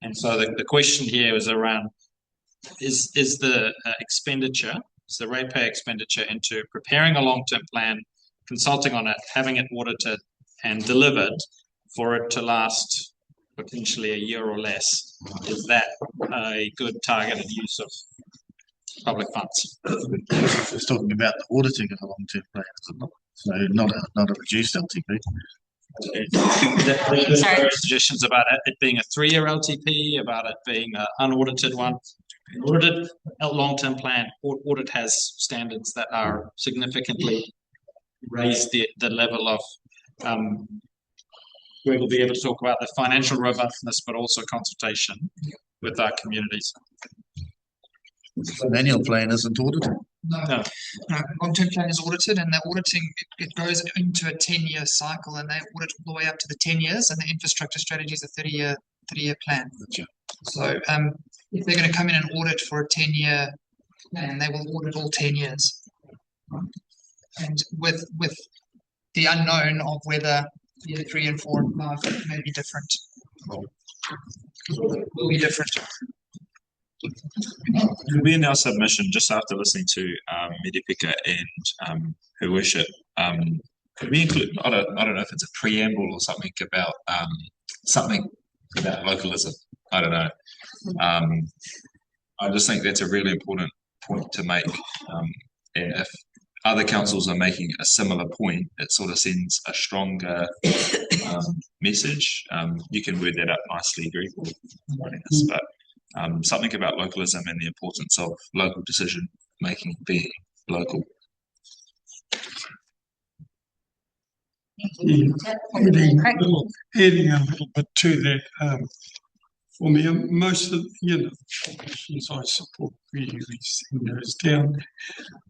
And so the question here is around, is the expenditure, is the ratepayer expenditure into preparing a long-term plan, consulting on it, having it audited and delivered for it to last potentially a year or less, is that a good targeted use of public funds? It's talking about the auditing of a long-term plan, is it not? So not a reduced LTP. There are suggestions about it being a 3-year LTP, about it being an unaudited one. Audited long-term plan, audit has standards that are significantly raise the level of we will be able to talk about the financial robustness, but also consultation with our communities. An annual plan isn't audited. No. Long-term plan is audited, and the auditing it goes into a 10-year cycle, and they audit all the way up to the 10 years, and the infrastructure strategy is a 30-year plan. Gotcha. So if they're going to come in and audit for a 10-year plan, they will audit all 10 years. And with the unknown of whether year 3 and 4 and 5 may be different. Will be different. We in our submission, just after listening to Medipika and her worship, could we include, I don't know if it's a preamble or something about localism. I don't know. I just think that's a really important point to make. And if other councils are making a similar point, it sort of sends a stronger message. You can word that up nicely, Greg, but something about localism and the importance of local decision making being local. Adding a little bit to that, for me, most of questions I support really send those down.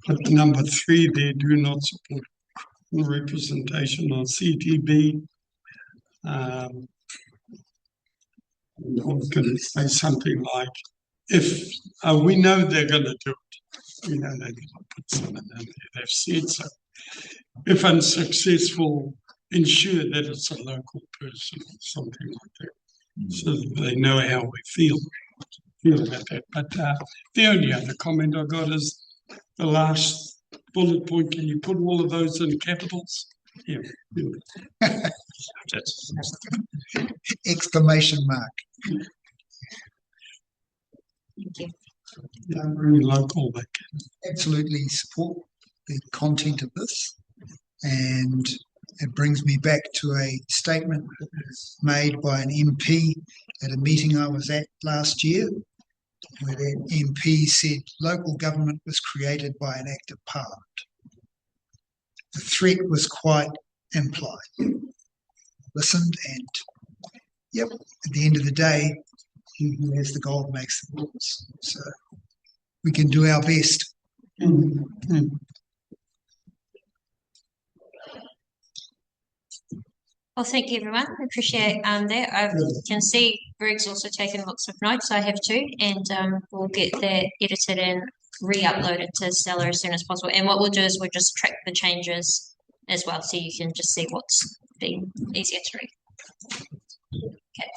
But number 3, they do not support representation on CTB. I'm going to say something like, if we know they're going to do it, we know they're going to put someone in there, they've said so. If unsuccessful, ensure that it's a local person or something like that, so that they know how we feel about that. But the only other comment I got is the last bullet point. Can you put all of those in capitals? Yeah. Exclamation mark. Thank you. Yeah, very local. They can Absolutely support the content of this, and it brings me back to a statement that was made by an MP at a meeting I was at last year, where the MP said local government was created by an act of Parliament. The threat was quite implied. Listened, and yep, at the end of the day, he who has the gold makes the rules. So we can do our best. Well, thank you, everyone. I appreciate that. I can see Greg's also taken lots of notes. I have too, and we'll get that edited and re-uploaded to Stella as soon as possible. And what we'll do is we'll just track the changes as well, so you can just see what's been easier to read. Okay.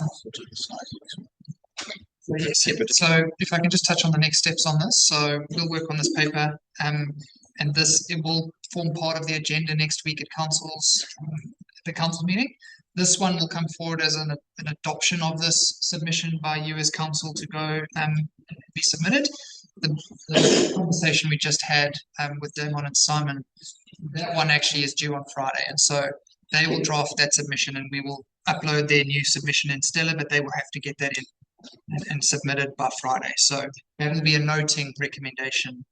Yes, yeah, but so if I can just touch on the next steps on this. So we'll work on this paper, and it will form part of the agenda next week at the council meeting. This one will come forward as an adoption of this submission by you as council to go be submitted. The conversation we just had with Damon and Simon, that one actually is due on Friday, and so they will draft that submission, and we will upload their new submission in Stella, but they will have to get that in and submitted by Friday. So that will be a noting recommendation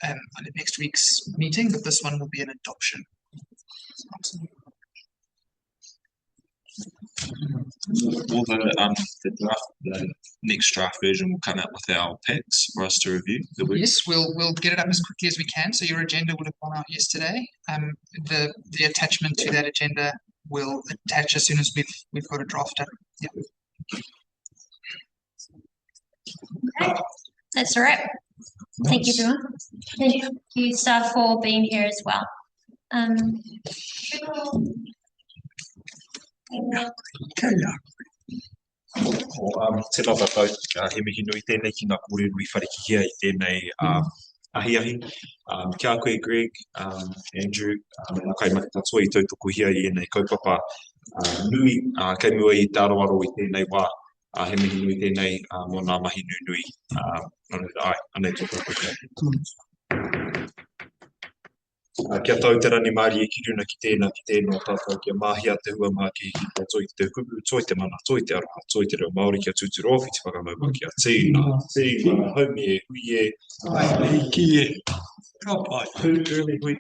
at next week's meeting, but this one will be an adoption. The next draft version will come out with our packs for us to review. Yes, we'll get it up as quickly as we can. So your agenda would have gone out yesterday. The attachment to that agenda will attach as soon as we've got a draft up. Yeah. Okay. That's all right. Thank you, everyone. Thank you, staff, for being here as well. Tēnā tātou, he mihi nui tēnei ki ngā kōrero I wharekihia I tēnei ahiahi. Kia koe Greg, Andrew, nā kai maki tatoa I tautoko hia I enei kaupapa nui, kei mua I tāroaro I tēnei wā. He mihi nui tēnei mō nā mahi nui. Anei tō Kia tau te rani Māori ki runa ki tēnā tātou kia mahia te hua mā ki te toi te kupu, toi te mana, toi te aroha, toi te reo Māori kia tūturu ofi te whakamau kia tīna, haumi e, hui e, ki e, ka pai, hui